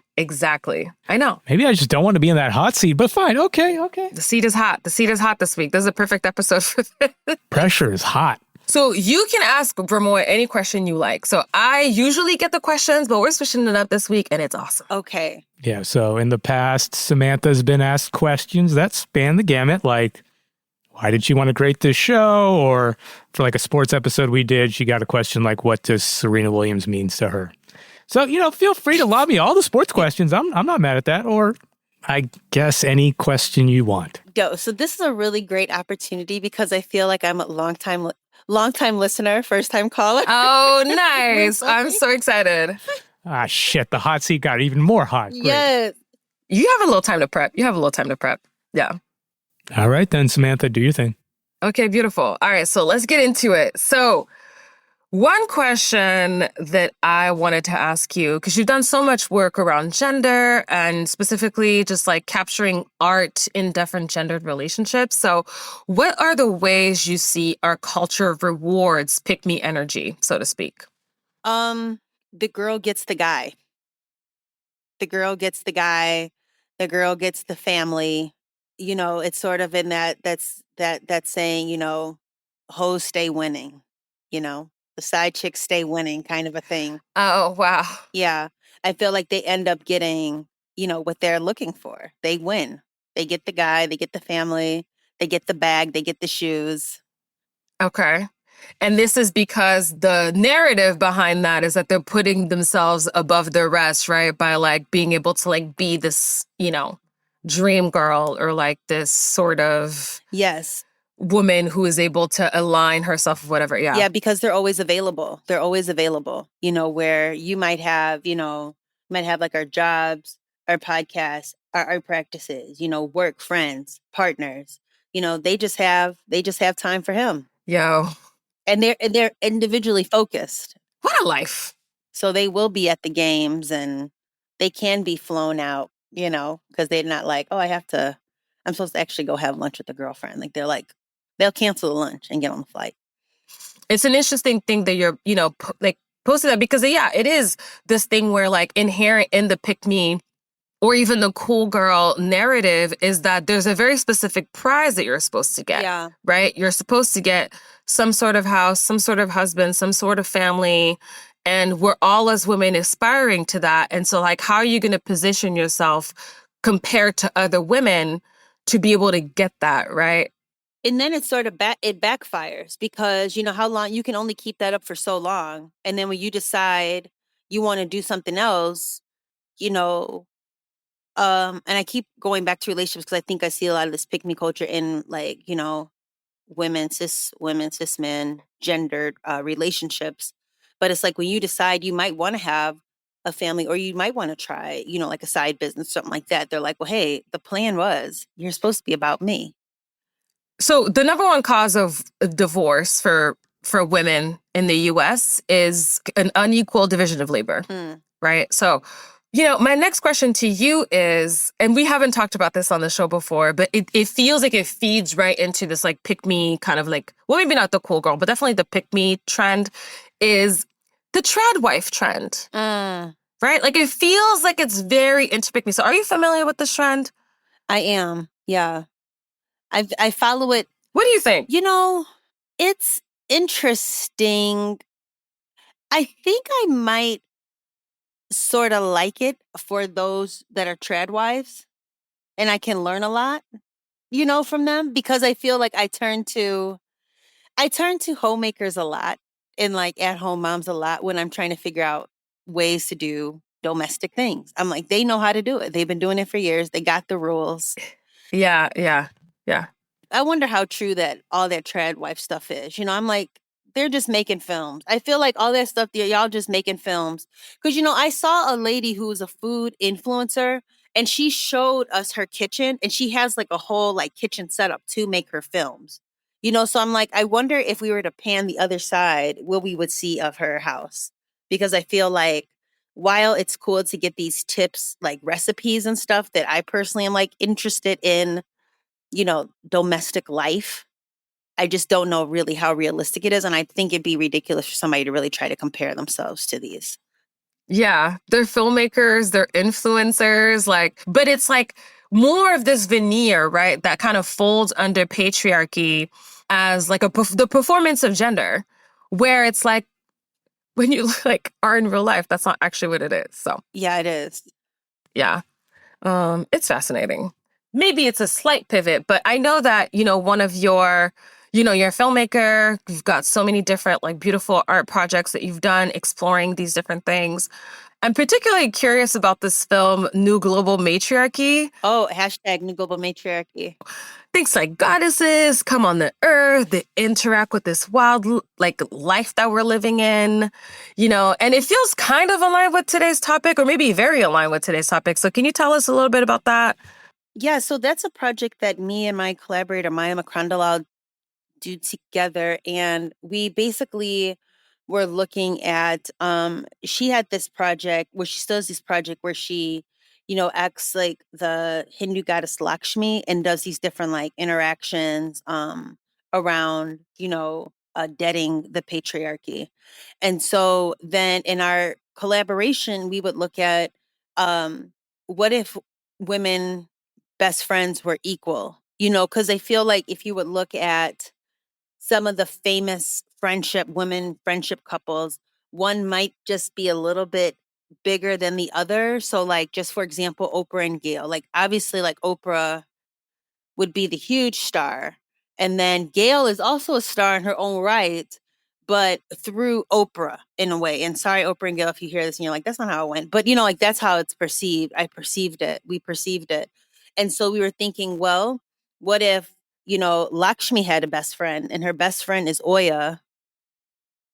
I know. Maybe I just don't want to be in that hot seat, but fine. Okay. The seat is hot. The seat is hot this week. This is a perfect episode for this. Pressure is hot. So you can ask Remoy any question you like. So I usually get the questions, but we're switching it up this week, and it's awesome. Okay. Yeah, so in the past, Samantha's been asked questions that span the gamut, like, why did she want to create this show? Or for like a sports episode we did, she got a question like, what does Serena Williams means to her? So, feel free to lob me all the sports questions. I'm not mad at that. Or I guess any question you want. So this is a really great opportunity because I feel like I'm a long-time listener, first-time caller. Oh, nice. I'm so excited. Ah, shit. The hot seat got even more hot. Great. Yes. You have a little time to prep. Yeah. All right, then, Samantha, do your thing. Okay, beautiful. All right, so let's get into it. So one question that I wanted to ask you, because you've done so much work around gender and specifically just like capturing art in different gendered relationships. So what are the ways you see our culture rewards pick-me energy, so to speak? The girl gets the guy. The girl gets the guy. The girl gets the family. It's sort of in that's saying, hoes stay winning, the side chicks stay winning kind of a thing. Oh, wow. Yeah. I feel like they end up getting, what they're looking for. They win. They get the guy, they get the family, they get the bag, they get the shoes. Okay. And this is because the narrative behind that is that they're putting themselves above the rest, right? By like being able to like be this, dream girl or like this sort of woman who is able to align herself with whatever. Yeah. Yeah, because they're always available. Where you might have, like our jobs, our podcasts, our practices, work, friends, partners. They just have time for him. Yo. And they're individually focused. What a life. So they will be at the games and they can be flown out, because they're not like, oh, I'm supposed to actually go have lunch with a girlfriend. Like they'll cancel the lunch and get on the flight. It's an interesting thing that you're, posted that because, yeah, it is this thing where like inherent in the pick-me or even the cool girl narrative is that there's a very specific prize that you're supposed to get, right? You're supposed to get some sort of house, some sort of husband, some sort of family, and we're all as women aspiring to that. And so like, how are you going to position yourself compared to other women to be able to get that, right? And then it's sort of it backfires because you know how long you can only keep that up for so long. And then when you decide you want to do something else, you know, and I keep going back to relationships because I think I see a lot of this pick me culture in like, you know, women, cis men, gendered relationships. But it's like when you decide you might want to have a family or you might want to try, you know, like a side business, something like that. They're like, well, hey, the plan was you're supposed to be about me. So the number one cause of divorce for women in the US is an unequal division of labor, right? So, you know, my next question to you is, and we haven't talked about this on the show before, but it feels like it feeds right into this like pick me kind of like, well, maybe not the cool girl, but definitely the pick me trend is the trad wife trend, right? Like it feels like it's very into pick me. So are you familiar with this trend? I am. Yeah. I follow it. What do you think? You know, it's interesting. I think I might sort of like it for those that are trad wives, and I can learn a lot, you know, from them because I feel like I turn to homemakers a lot and like at home moms a lot when I'm trying to figure out ways to do domestic things. I'm like, they know how to do it. They've been doing it for years. They got the rules. Yeah. I wonder how true that all that trad wife stuff is. You know, I'm like, they're just making films. I feel like all that stuff, y'all just making films. Because, you know, I saw a lady who was a food influencer and she showed us her kitchen and she has like a whole like kitchen setup to make her films. You know, so I'm like, I wonder if we were to pan the other side, what we would see of her house. Because I feel like while it's cool to get these tips, like recipes and stuff that I personally am like interested in, you know, domestic life. I just don't know really how realistic it is. And I think it'd be ridiculous for somebody to really try to compare themselves to these. Yeah. They're filmmakers, they're influencers, like, but it's like more of this veneer, right? That kind of folds under patriarchy as like the performance of gender, where it's like when you like are in real life, that's not actually what it is. So Yeah, it is. yeah. It's fascinating. Maybe it's a slight pivot, but I know that, you know, one of your, you know, you're a filmmaker, you've got so many different like beautiful art projects that you've done exploring these different things. I'm particularly curious about this film, New Global Matriarchy. Oh, hashtag new global matriarchy. Things like goddesses come on the earth, they interact with this wild like life that we're living in, you know, and it feels kind of aligned with today's topic or maybe very aligned with today's topic. So can you tell us a little bit about that? Yeah, so that's a project that me and my collaborator, Maya Makrandalal, do together. And we basically were looking at, she had this project where she still has this project where she, you know, acts like the Hindu goddess Lakshmi and does these different like interactions around, you know, deading the patriarchy. And so then in our collaboration, we would look at what if women best friends were equal, you know, because I feel like if you would look at some of the famous women friendship couples, one might just be a little bit bigger than the other. So, like, just for example, Oprah and Gail, like, obviously, like, Oprah would be the huge star. And then Gail is also a star in her own right, but through Oprah in a way. And sorry, Oprah and Gail, if you hear this and you're like, that's not how it went. But, you know, like, that's how it's perceived. I perceived it. We perceived it. And so we were thinking, well, what if, you know, Lakshmi had a best friend and her best friend is Oya?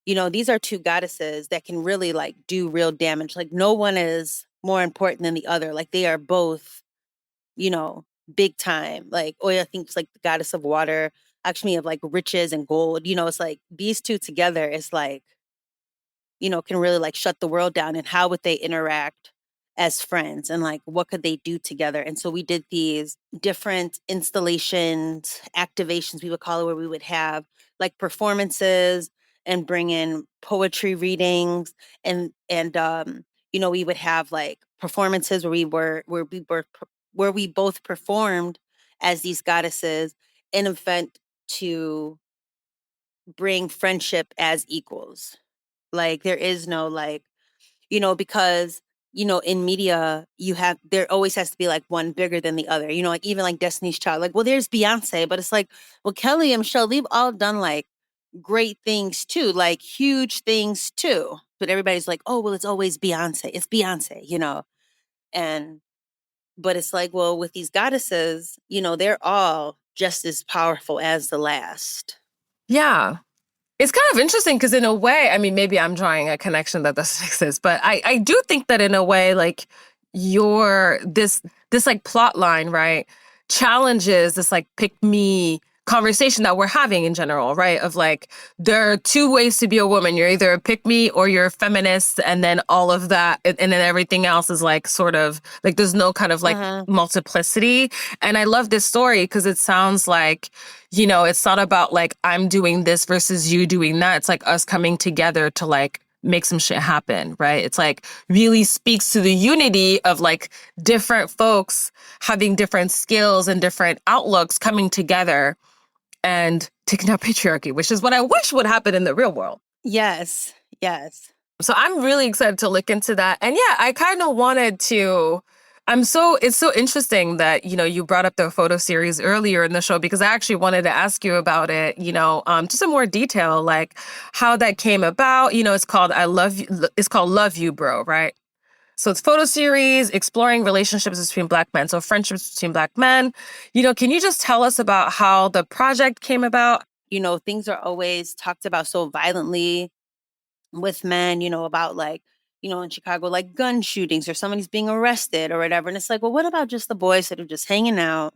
You know, these are two goddesses that can really like do real damage. Like no one is more important than the other. Like they are both, you know, big time. Like Oya thinks like the goddess of water, Lakshmi of like riches and gold. You know, it's like these two together is like, you know, can really like shut the world down. And how would they interact as friends and like what could they do together? And so we did these different installations, activations, we would call it, where we would have like performances and bring in poetry readings and you know, we would have like performances where we both performed as these goddesses in an event to bring friendship as equals. Like there is no like, you know, because in media, there always has to be like one bigger than the other, like even like Destiny's Child, like, well, there's Beyonce, but it's like, well, Kelly and Michelle, they've all done like great things too, like huge things too. But everybody's like, oh, well, it's always Beyonce. It's Beyonce. And, but it's like, well, with these goddesses, they're all just as powerful as the last. Yeah. It's kind of interesting because in a way, I mean, maybe I'm drawing a connection that doesn't exist, but I do think that in a way, like this like plot line, right, challenges this like pick me conversation that we're having in general, right? Of like, there are two ways to be a woman. You're either a pick me or you're a feminist, and then all of that, and then everything else is like sort of like there's no kind of like multiplicity. And I love this story because it sounds like, it's not about like I'm doing this versus you doing that. It's like us coming together to like make some shit happen, right? It's like really speaks to the unity of like different folks having different skills and different outlooks coming together and taking out patriarchy, which is what I wish would happen in the real world. Yes. So I'm really excited to look into that. And yeah, I kind of wanted to, it's so interesting that, you brought up the photo series earlier in the show, because I actually wanted to ask you about it, just in more detail, like how that came about. It's called Love You, Bro, right? So it's photo series exploring relationships between Black men. So friendships between Black men. Can you just tell us about how the project came about? Things are always talked about so violently with men, about like, in Chicago, like gun shootings or somebody's being arrested or whatever. And it's like, well, what about just the boys that are just hanging out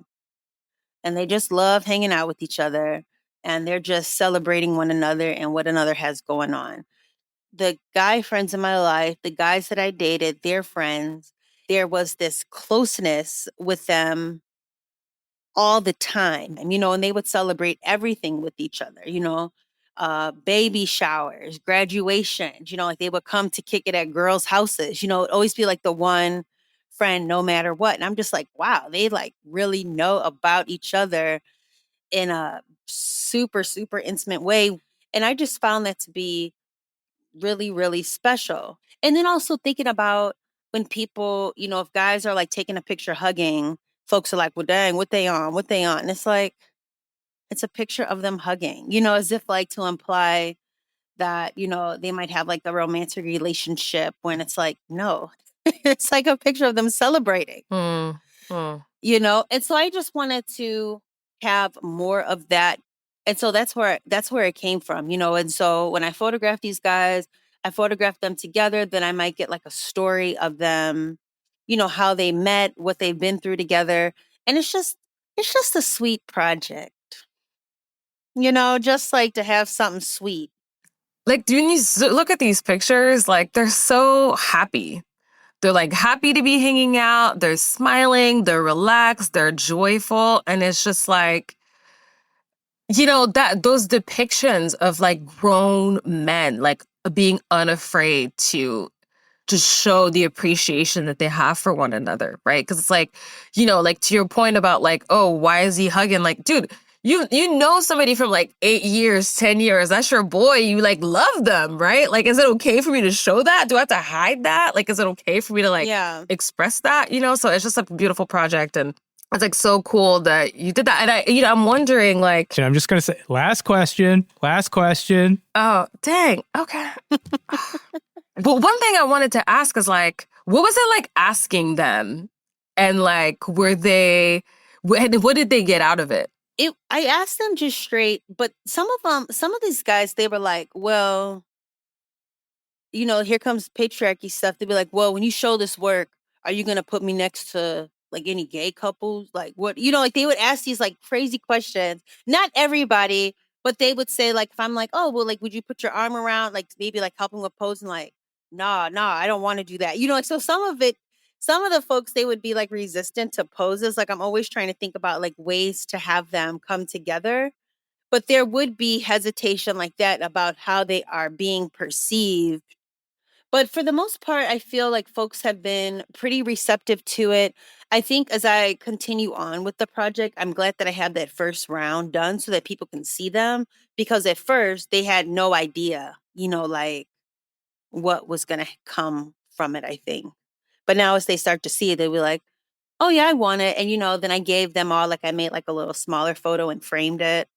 and they just love hanging out with each other and they're just celebrating one another and what another has going on? The guy friends in my life, the guys that I dated, their friends, there was this closeness with them all the time. And they would celebrate everything with each other, baby showers, graduations, like they would come to kick it at girls' houses, it'd always be like the one friend no matter what. And I'm just like, wow, they like really know about each other in a super, super intimate way. And I just found that to be really, really special. And then also thinking about when people, if guys are like taking a picture hugging, folks are like, well, dang, what they on? And it's like, it's a picture of them hugging, as if like to imply that, they might have like a romantic relationship, when it's like, no, it's like a picture of them celebrating, And so I just wanted to have more of that. And so that's where it came from, and so when I photograph these guys, I photograph them together, then I might get like a story of them, how they met, what they've been through together. And it's just a sweet project, just like to have something sweet. Like, do you look at these pictures? Like, they're so happy. They're like happy to be hanging out. They're smiling. They're relaxed. They're joyful. And it's just like, that those depictions of like grown men, like being unafraid to just show the appreciation that they have for one another, right? Because it's like, like to your point about like, oh, why is he hugging? Like, dude, you know somebody from like 8 years, 10 years, that's your boy, you like love them, right? Like, is it okay for me to show that? Do I have to hide that? Like, is it okay for me to like express that? So it's just a beautiful project, and it's like so cool that you did that. And I'm wondering like, I'm just going to say, last question. Oh, dang. Okay. But one thing I wanted to ask is like, what was it like asking them? And like, what did they get out of it? I asked them just straight, but some of these guys, they were like, well, here comes patriarchy stuff. They'd be like, well, when you show this work, are you going to put me next to like any gay couples? Like what, like they would ask these like crazy questions. Not everybody, but they would say like, if I'm like, oh, well, like, would you put your arm around, like maybe like helping with posing? Like, nah, I don't want to do that. Like, so some of the folks, they would be like resistant to poses. Like I'm always trying to think about like ways to have them come together, but there would be hesitation like that about how they are being perceived. But for the most part, I feel like folks have been pretty receptive to it. I think as I continue on with the project, I'm glad that I have that first round done so that people can see them, because at first they had no idea, like what was going to come from it, I think. But now as they start to see it, they'll be like, oh yeah, I want it. And, then I gave them all, like I made like a little smaller photo and framed it.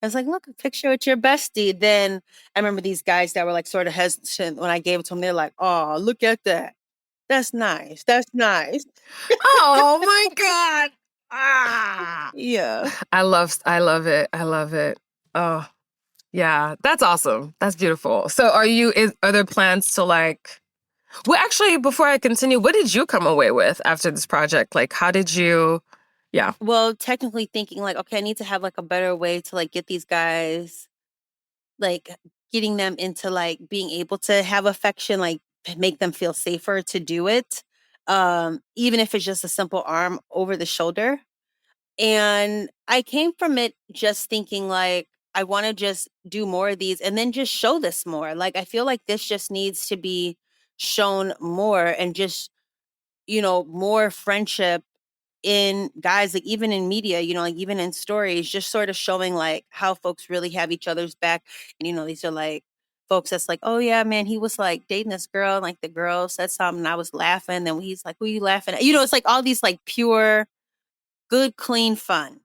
I was like, look, a picture with your bestie. Then I remember these guys that were like sort of hesitant when I gave it to them. They're like, oh, look at that. That's nice. That's nice. Oh my God. Ah. Yeah. I love it. I love it. Oh, yeah. That's awesome. That's beautiful. So are there plans to like, well, actually, before I continue, what did you come away with after this project? Like, how did you, yeah. Well, technically thinking like, okay, I need to have like a better way to like get these guys, like getting them into like being able to have affection, like make them feel safer to do it. Even if it's just a simple arm over the shoulder. And I came from it just thinking like, I want to just do more of these and then just show this more. Like, I feel like this just needs to be shown more and just, more friendship in guys, like even in media, like even in stories, just sort of showing like how folks really have each other's back. And, these are like folks that's like, oh yeah, man, he was like dating this girl. And, like the girl said something and I was laughing. Then he's like, who are you laughing at? It's like all these like pure, good, clean fun.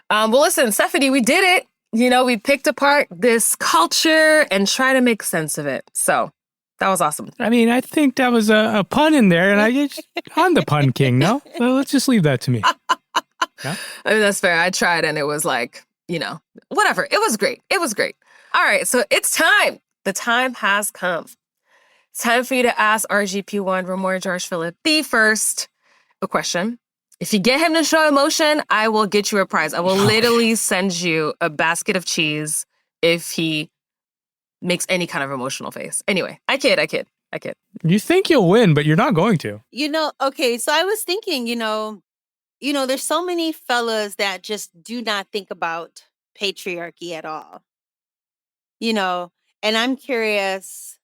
Well, listen, Stephanie, we did it. We picked apart this culture and try to make sense of it. So that was awesome. I mean, I think that was a pun in there, and I'm the pun king, no? Well, let's just leave that to me. Yeah? I mean, that's fair. I tried and it was like, whatever. It was great. It was great. All right, so it's time. The time has come. It's time for you to ask RGP1, Remoy George Philip, the first, a question. If you get him to show emotion, I will get you a prize. I will literally send you a basket of cheese if he makes any kind of emotional face. Anyway, I kid. You think you'll win, but you're not going to. Okay, so I was thinking, there's so many fellas that just do not think about patriarchy at all. And I'm curious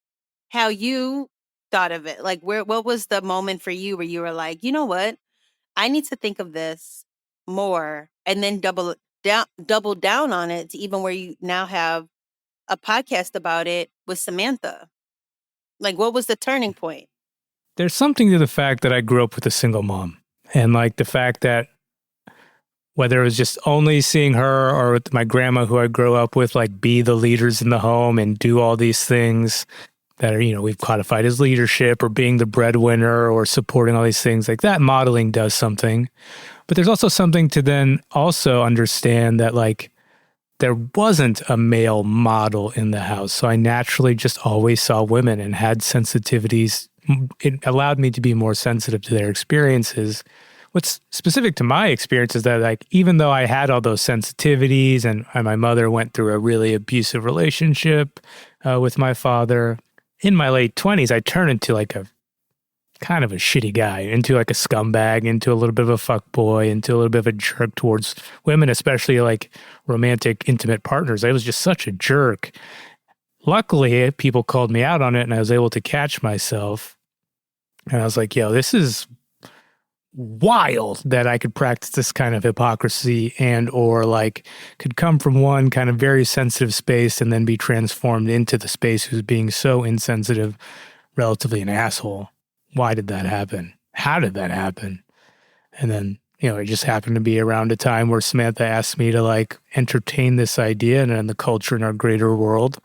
how you thought of it. Like, what was the moment for you where you were like, you know what? I need to think of this more and then double down on it to even where you now have a podcast about it with Samantha. Like, what was the turning point? There's something to the fact that I grew up with a single mom, and like the fact that whether it was just only seeing her or with my grandma who I grew up with, like be the leaders in the home and do all these things that are, we've codified as leadership or being the breadwinner or supporting all these things, like that modeling does something. But there's also something to then also understand that like there wasn't a male model in the house. So I naturally just always saw women and had sensitivities. It allowed me to be more sensitive to their experiences. What's specific to my experience is that like, even though I had all those sensitivities and my mother went through a really abusive relationship with my father, in my late 20s, I turned into like a kind of a shitty guy, into like a scumbag, into a little bit of a fuckboy, into a little bit of a jerk towards women, especially like romantic, intimate partners. I was just such a jerk. Luckily, people called me out on it and I was able to catch myself. And I was like, yo, this is wild that I could practice this kind of hypocrisy and or like could come from one kind of very sensitive space and then be transformed into the space who's being so insensitive, relatively an asshole. Why did that happen? How did that happen? And then, it just happened to be around a time where Samantha asked me to like entertain this idea, and then the culture in our greater world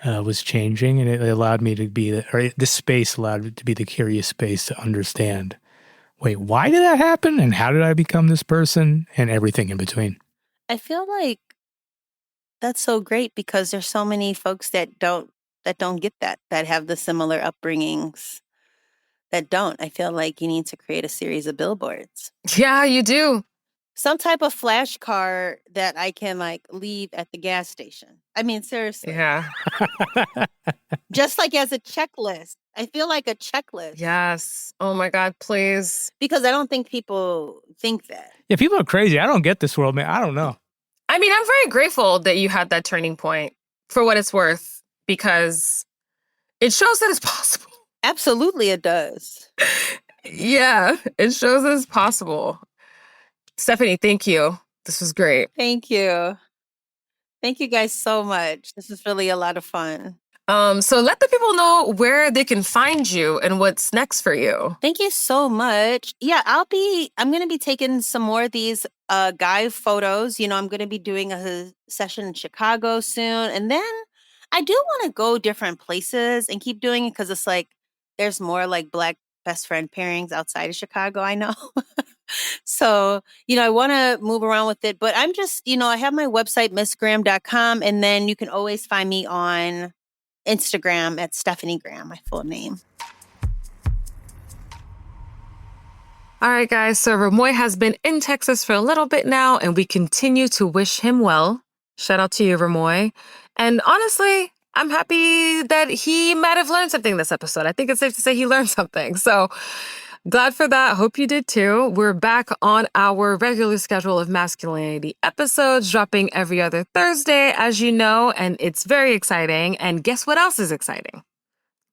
was changing, and it allowed me to be, this space allowed it to be the curious space to understand, wait, why did that happen? And how did I become this person? And everything in between. I feel like that's so great because there's so many folks that don't get that have the similar upbringings that don't. I feel like you need to create a series of billboards. Yeah, you do. Some type of flashcard that I can like leave at the gas station. I mean, seriously. Yeah. Just like as a checklist. I feel like a checklist. Yes. Oh my God, please. Because I don't think people think that. Yeah, people are crazy. I don't get this world, man. I don't know. I mean, I'm very grateful that you had that turning point for what it's worth, because it shows that it's possible. Absolutely, it does. Yeah, it shows that it's possible. Stephanie, thank you. This was great. Thank you. Thank you guys so much. This was really a lot of fun. So let the people know where they can find you and what's next for you. Thank you so much. Yeah, I'm going to be taking some more of these guy photos. I'm going to be doing a session in Chicago soon. And then I do want to go different places and keep doing it because it's like there's more like Black best friend pairings outside of Chicago, I know. So, I want to move around with it, but I'm just, I have my website, missgraham.com, and then you can always find me on Instagram at Stephanie Graham, my full name. All right, guys. So Remoy has been in Texas for a little bit now, and we continue to wish him well. Shout out to you, Remoy. And honestly, I'm happy that he might have learned something this episode. I think it's safe to say he learned something. So glad for that. Hope you did too. We're back on our regular schedule of masculinity episodes, dropping every other Thursday, as you know, and it's very exciting. And guess what else is exciting?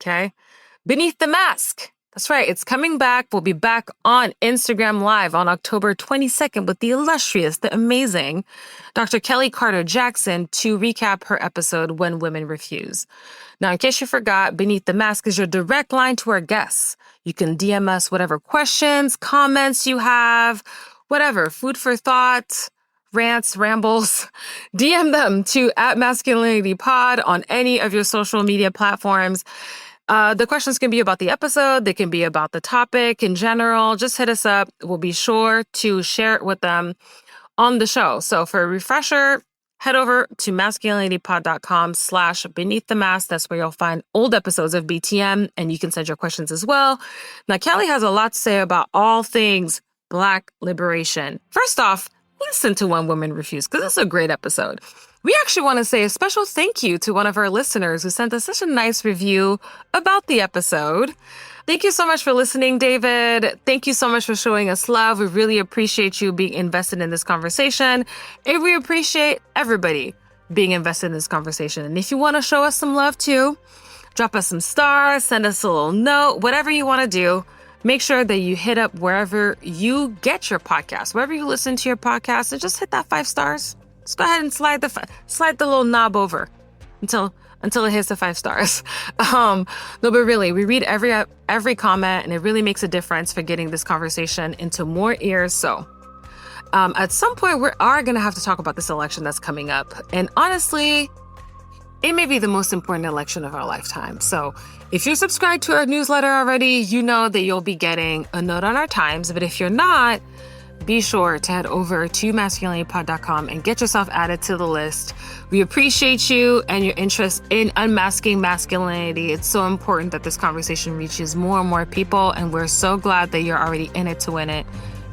Okay. Beneath the Mask. That's right. It's coming back. We'll be back on Instagram Live on October 22nd with the illustrious, the amazing Dr. Kelly Carter Jackson to recap her episode When Women Refuse. Now, in case you forgot, Beneath the Mask is your direct line to our guests. You can DM us whatever questions, comments you have, whatever, food for thought, rants, rambles. DM them to @MasculinityPod on any of your social media platforms. The questions can be about the episode. They can be about the topic in general. Just hit us up. We'll be sure to share it with them on the show. So for a refresher, head over to masculinitypod.com/beneath the mask. That's where you'll find old episodes of BTM, and you can send your questions as well. Now, Kelly has a lot to say about all things Black liberation. First off, listen to When Women Refuse, because it's a great episode. We actually want to say a special thank you to one of our listeners who sent us such a nice review about the episode. Thank you so much for listening, David. Thank you so much for showing us love. We really appreciate you being invested in this conversation. And we appreciate everybody being invested in this conversation. And if you want to show us some love too, drop us some stars, send us a little note, whatever you want to do. Make sure that you hit up wherever you get your podcast, wherever you listen to your podcast, and just hit that 5 stars. Just go ahead and slide the little knob over until it hits the 5 stars. No, but really, we read every comment, and it really makes a difference for getting this conversation into more ears. So, at some point, we are going to have to talk about this election that's coming up, and honestly, it may be the most important election of our lifetime. So, if you're subscribed to our newsletter already, you know that you'll be getting a note on our times. But if you're not, be sure to head over to masculinitypod.com and get yourself added to the list. We appreciate you and your interest in unmasking masculinity. It's so important that this conversation reaches more and more people, and we're so glad that you're already in it to win it.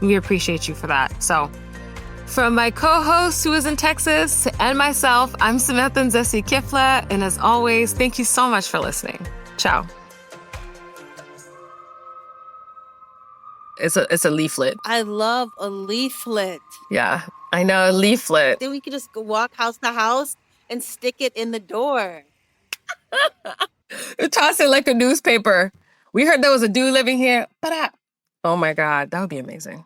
We appreciate you for that. So, from my co-host who is in Texas and myself, I'm Samantha Nzesi Kifla, and as always, thank you so much for listening. Ciao. It's a leaflet. I love a leaflet. Yeah, I know, a leaflet. Then we could just go walk house to house and stick it in the door. Toss it like a newspaper. We heard there was a dude living here. Oh my God, that would be amazing.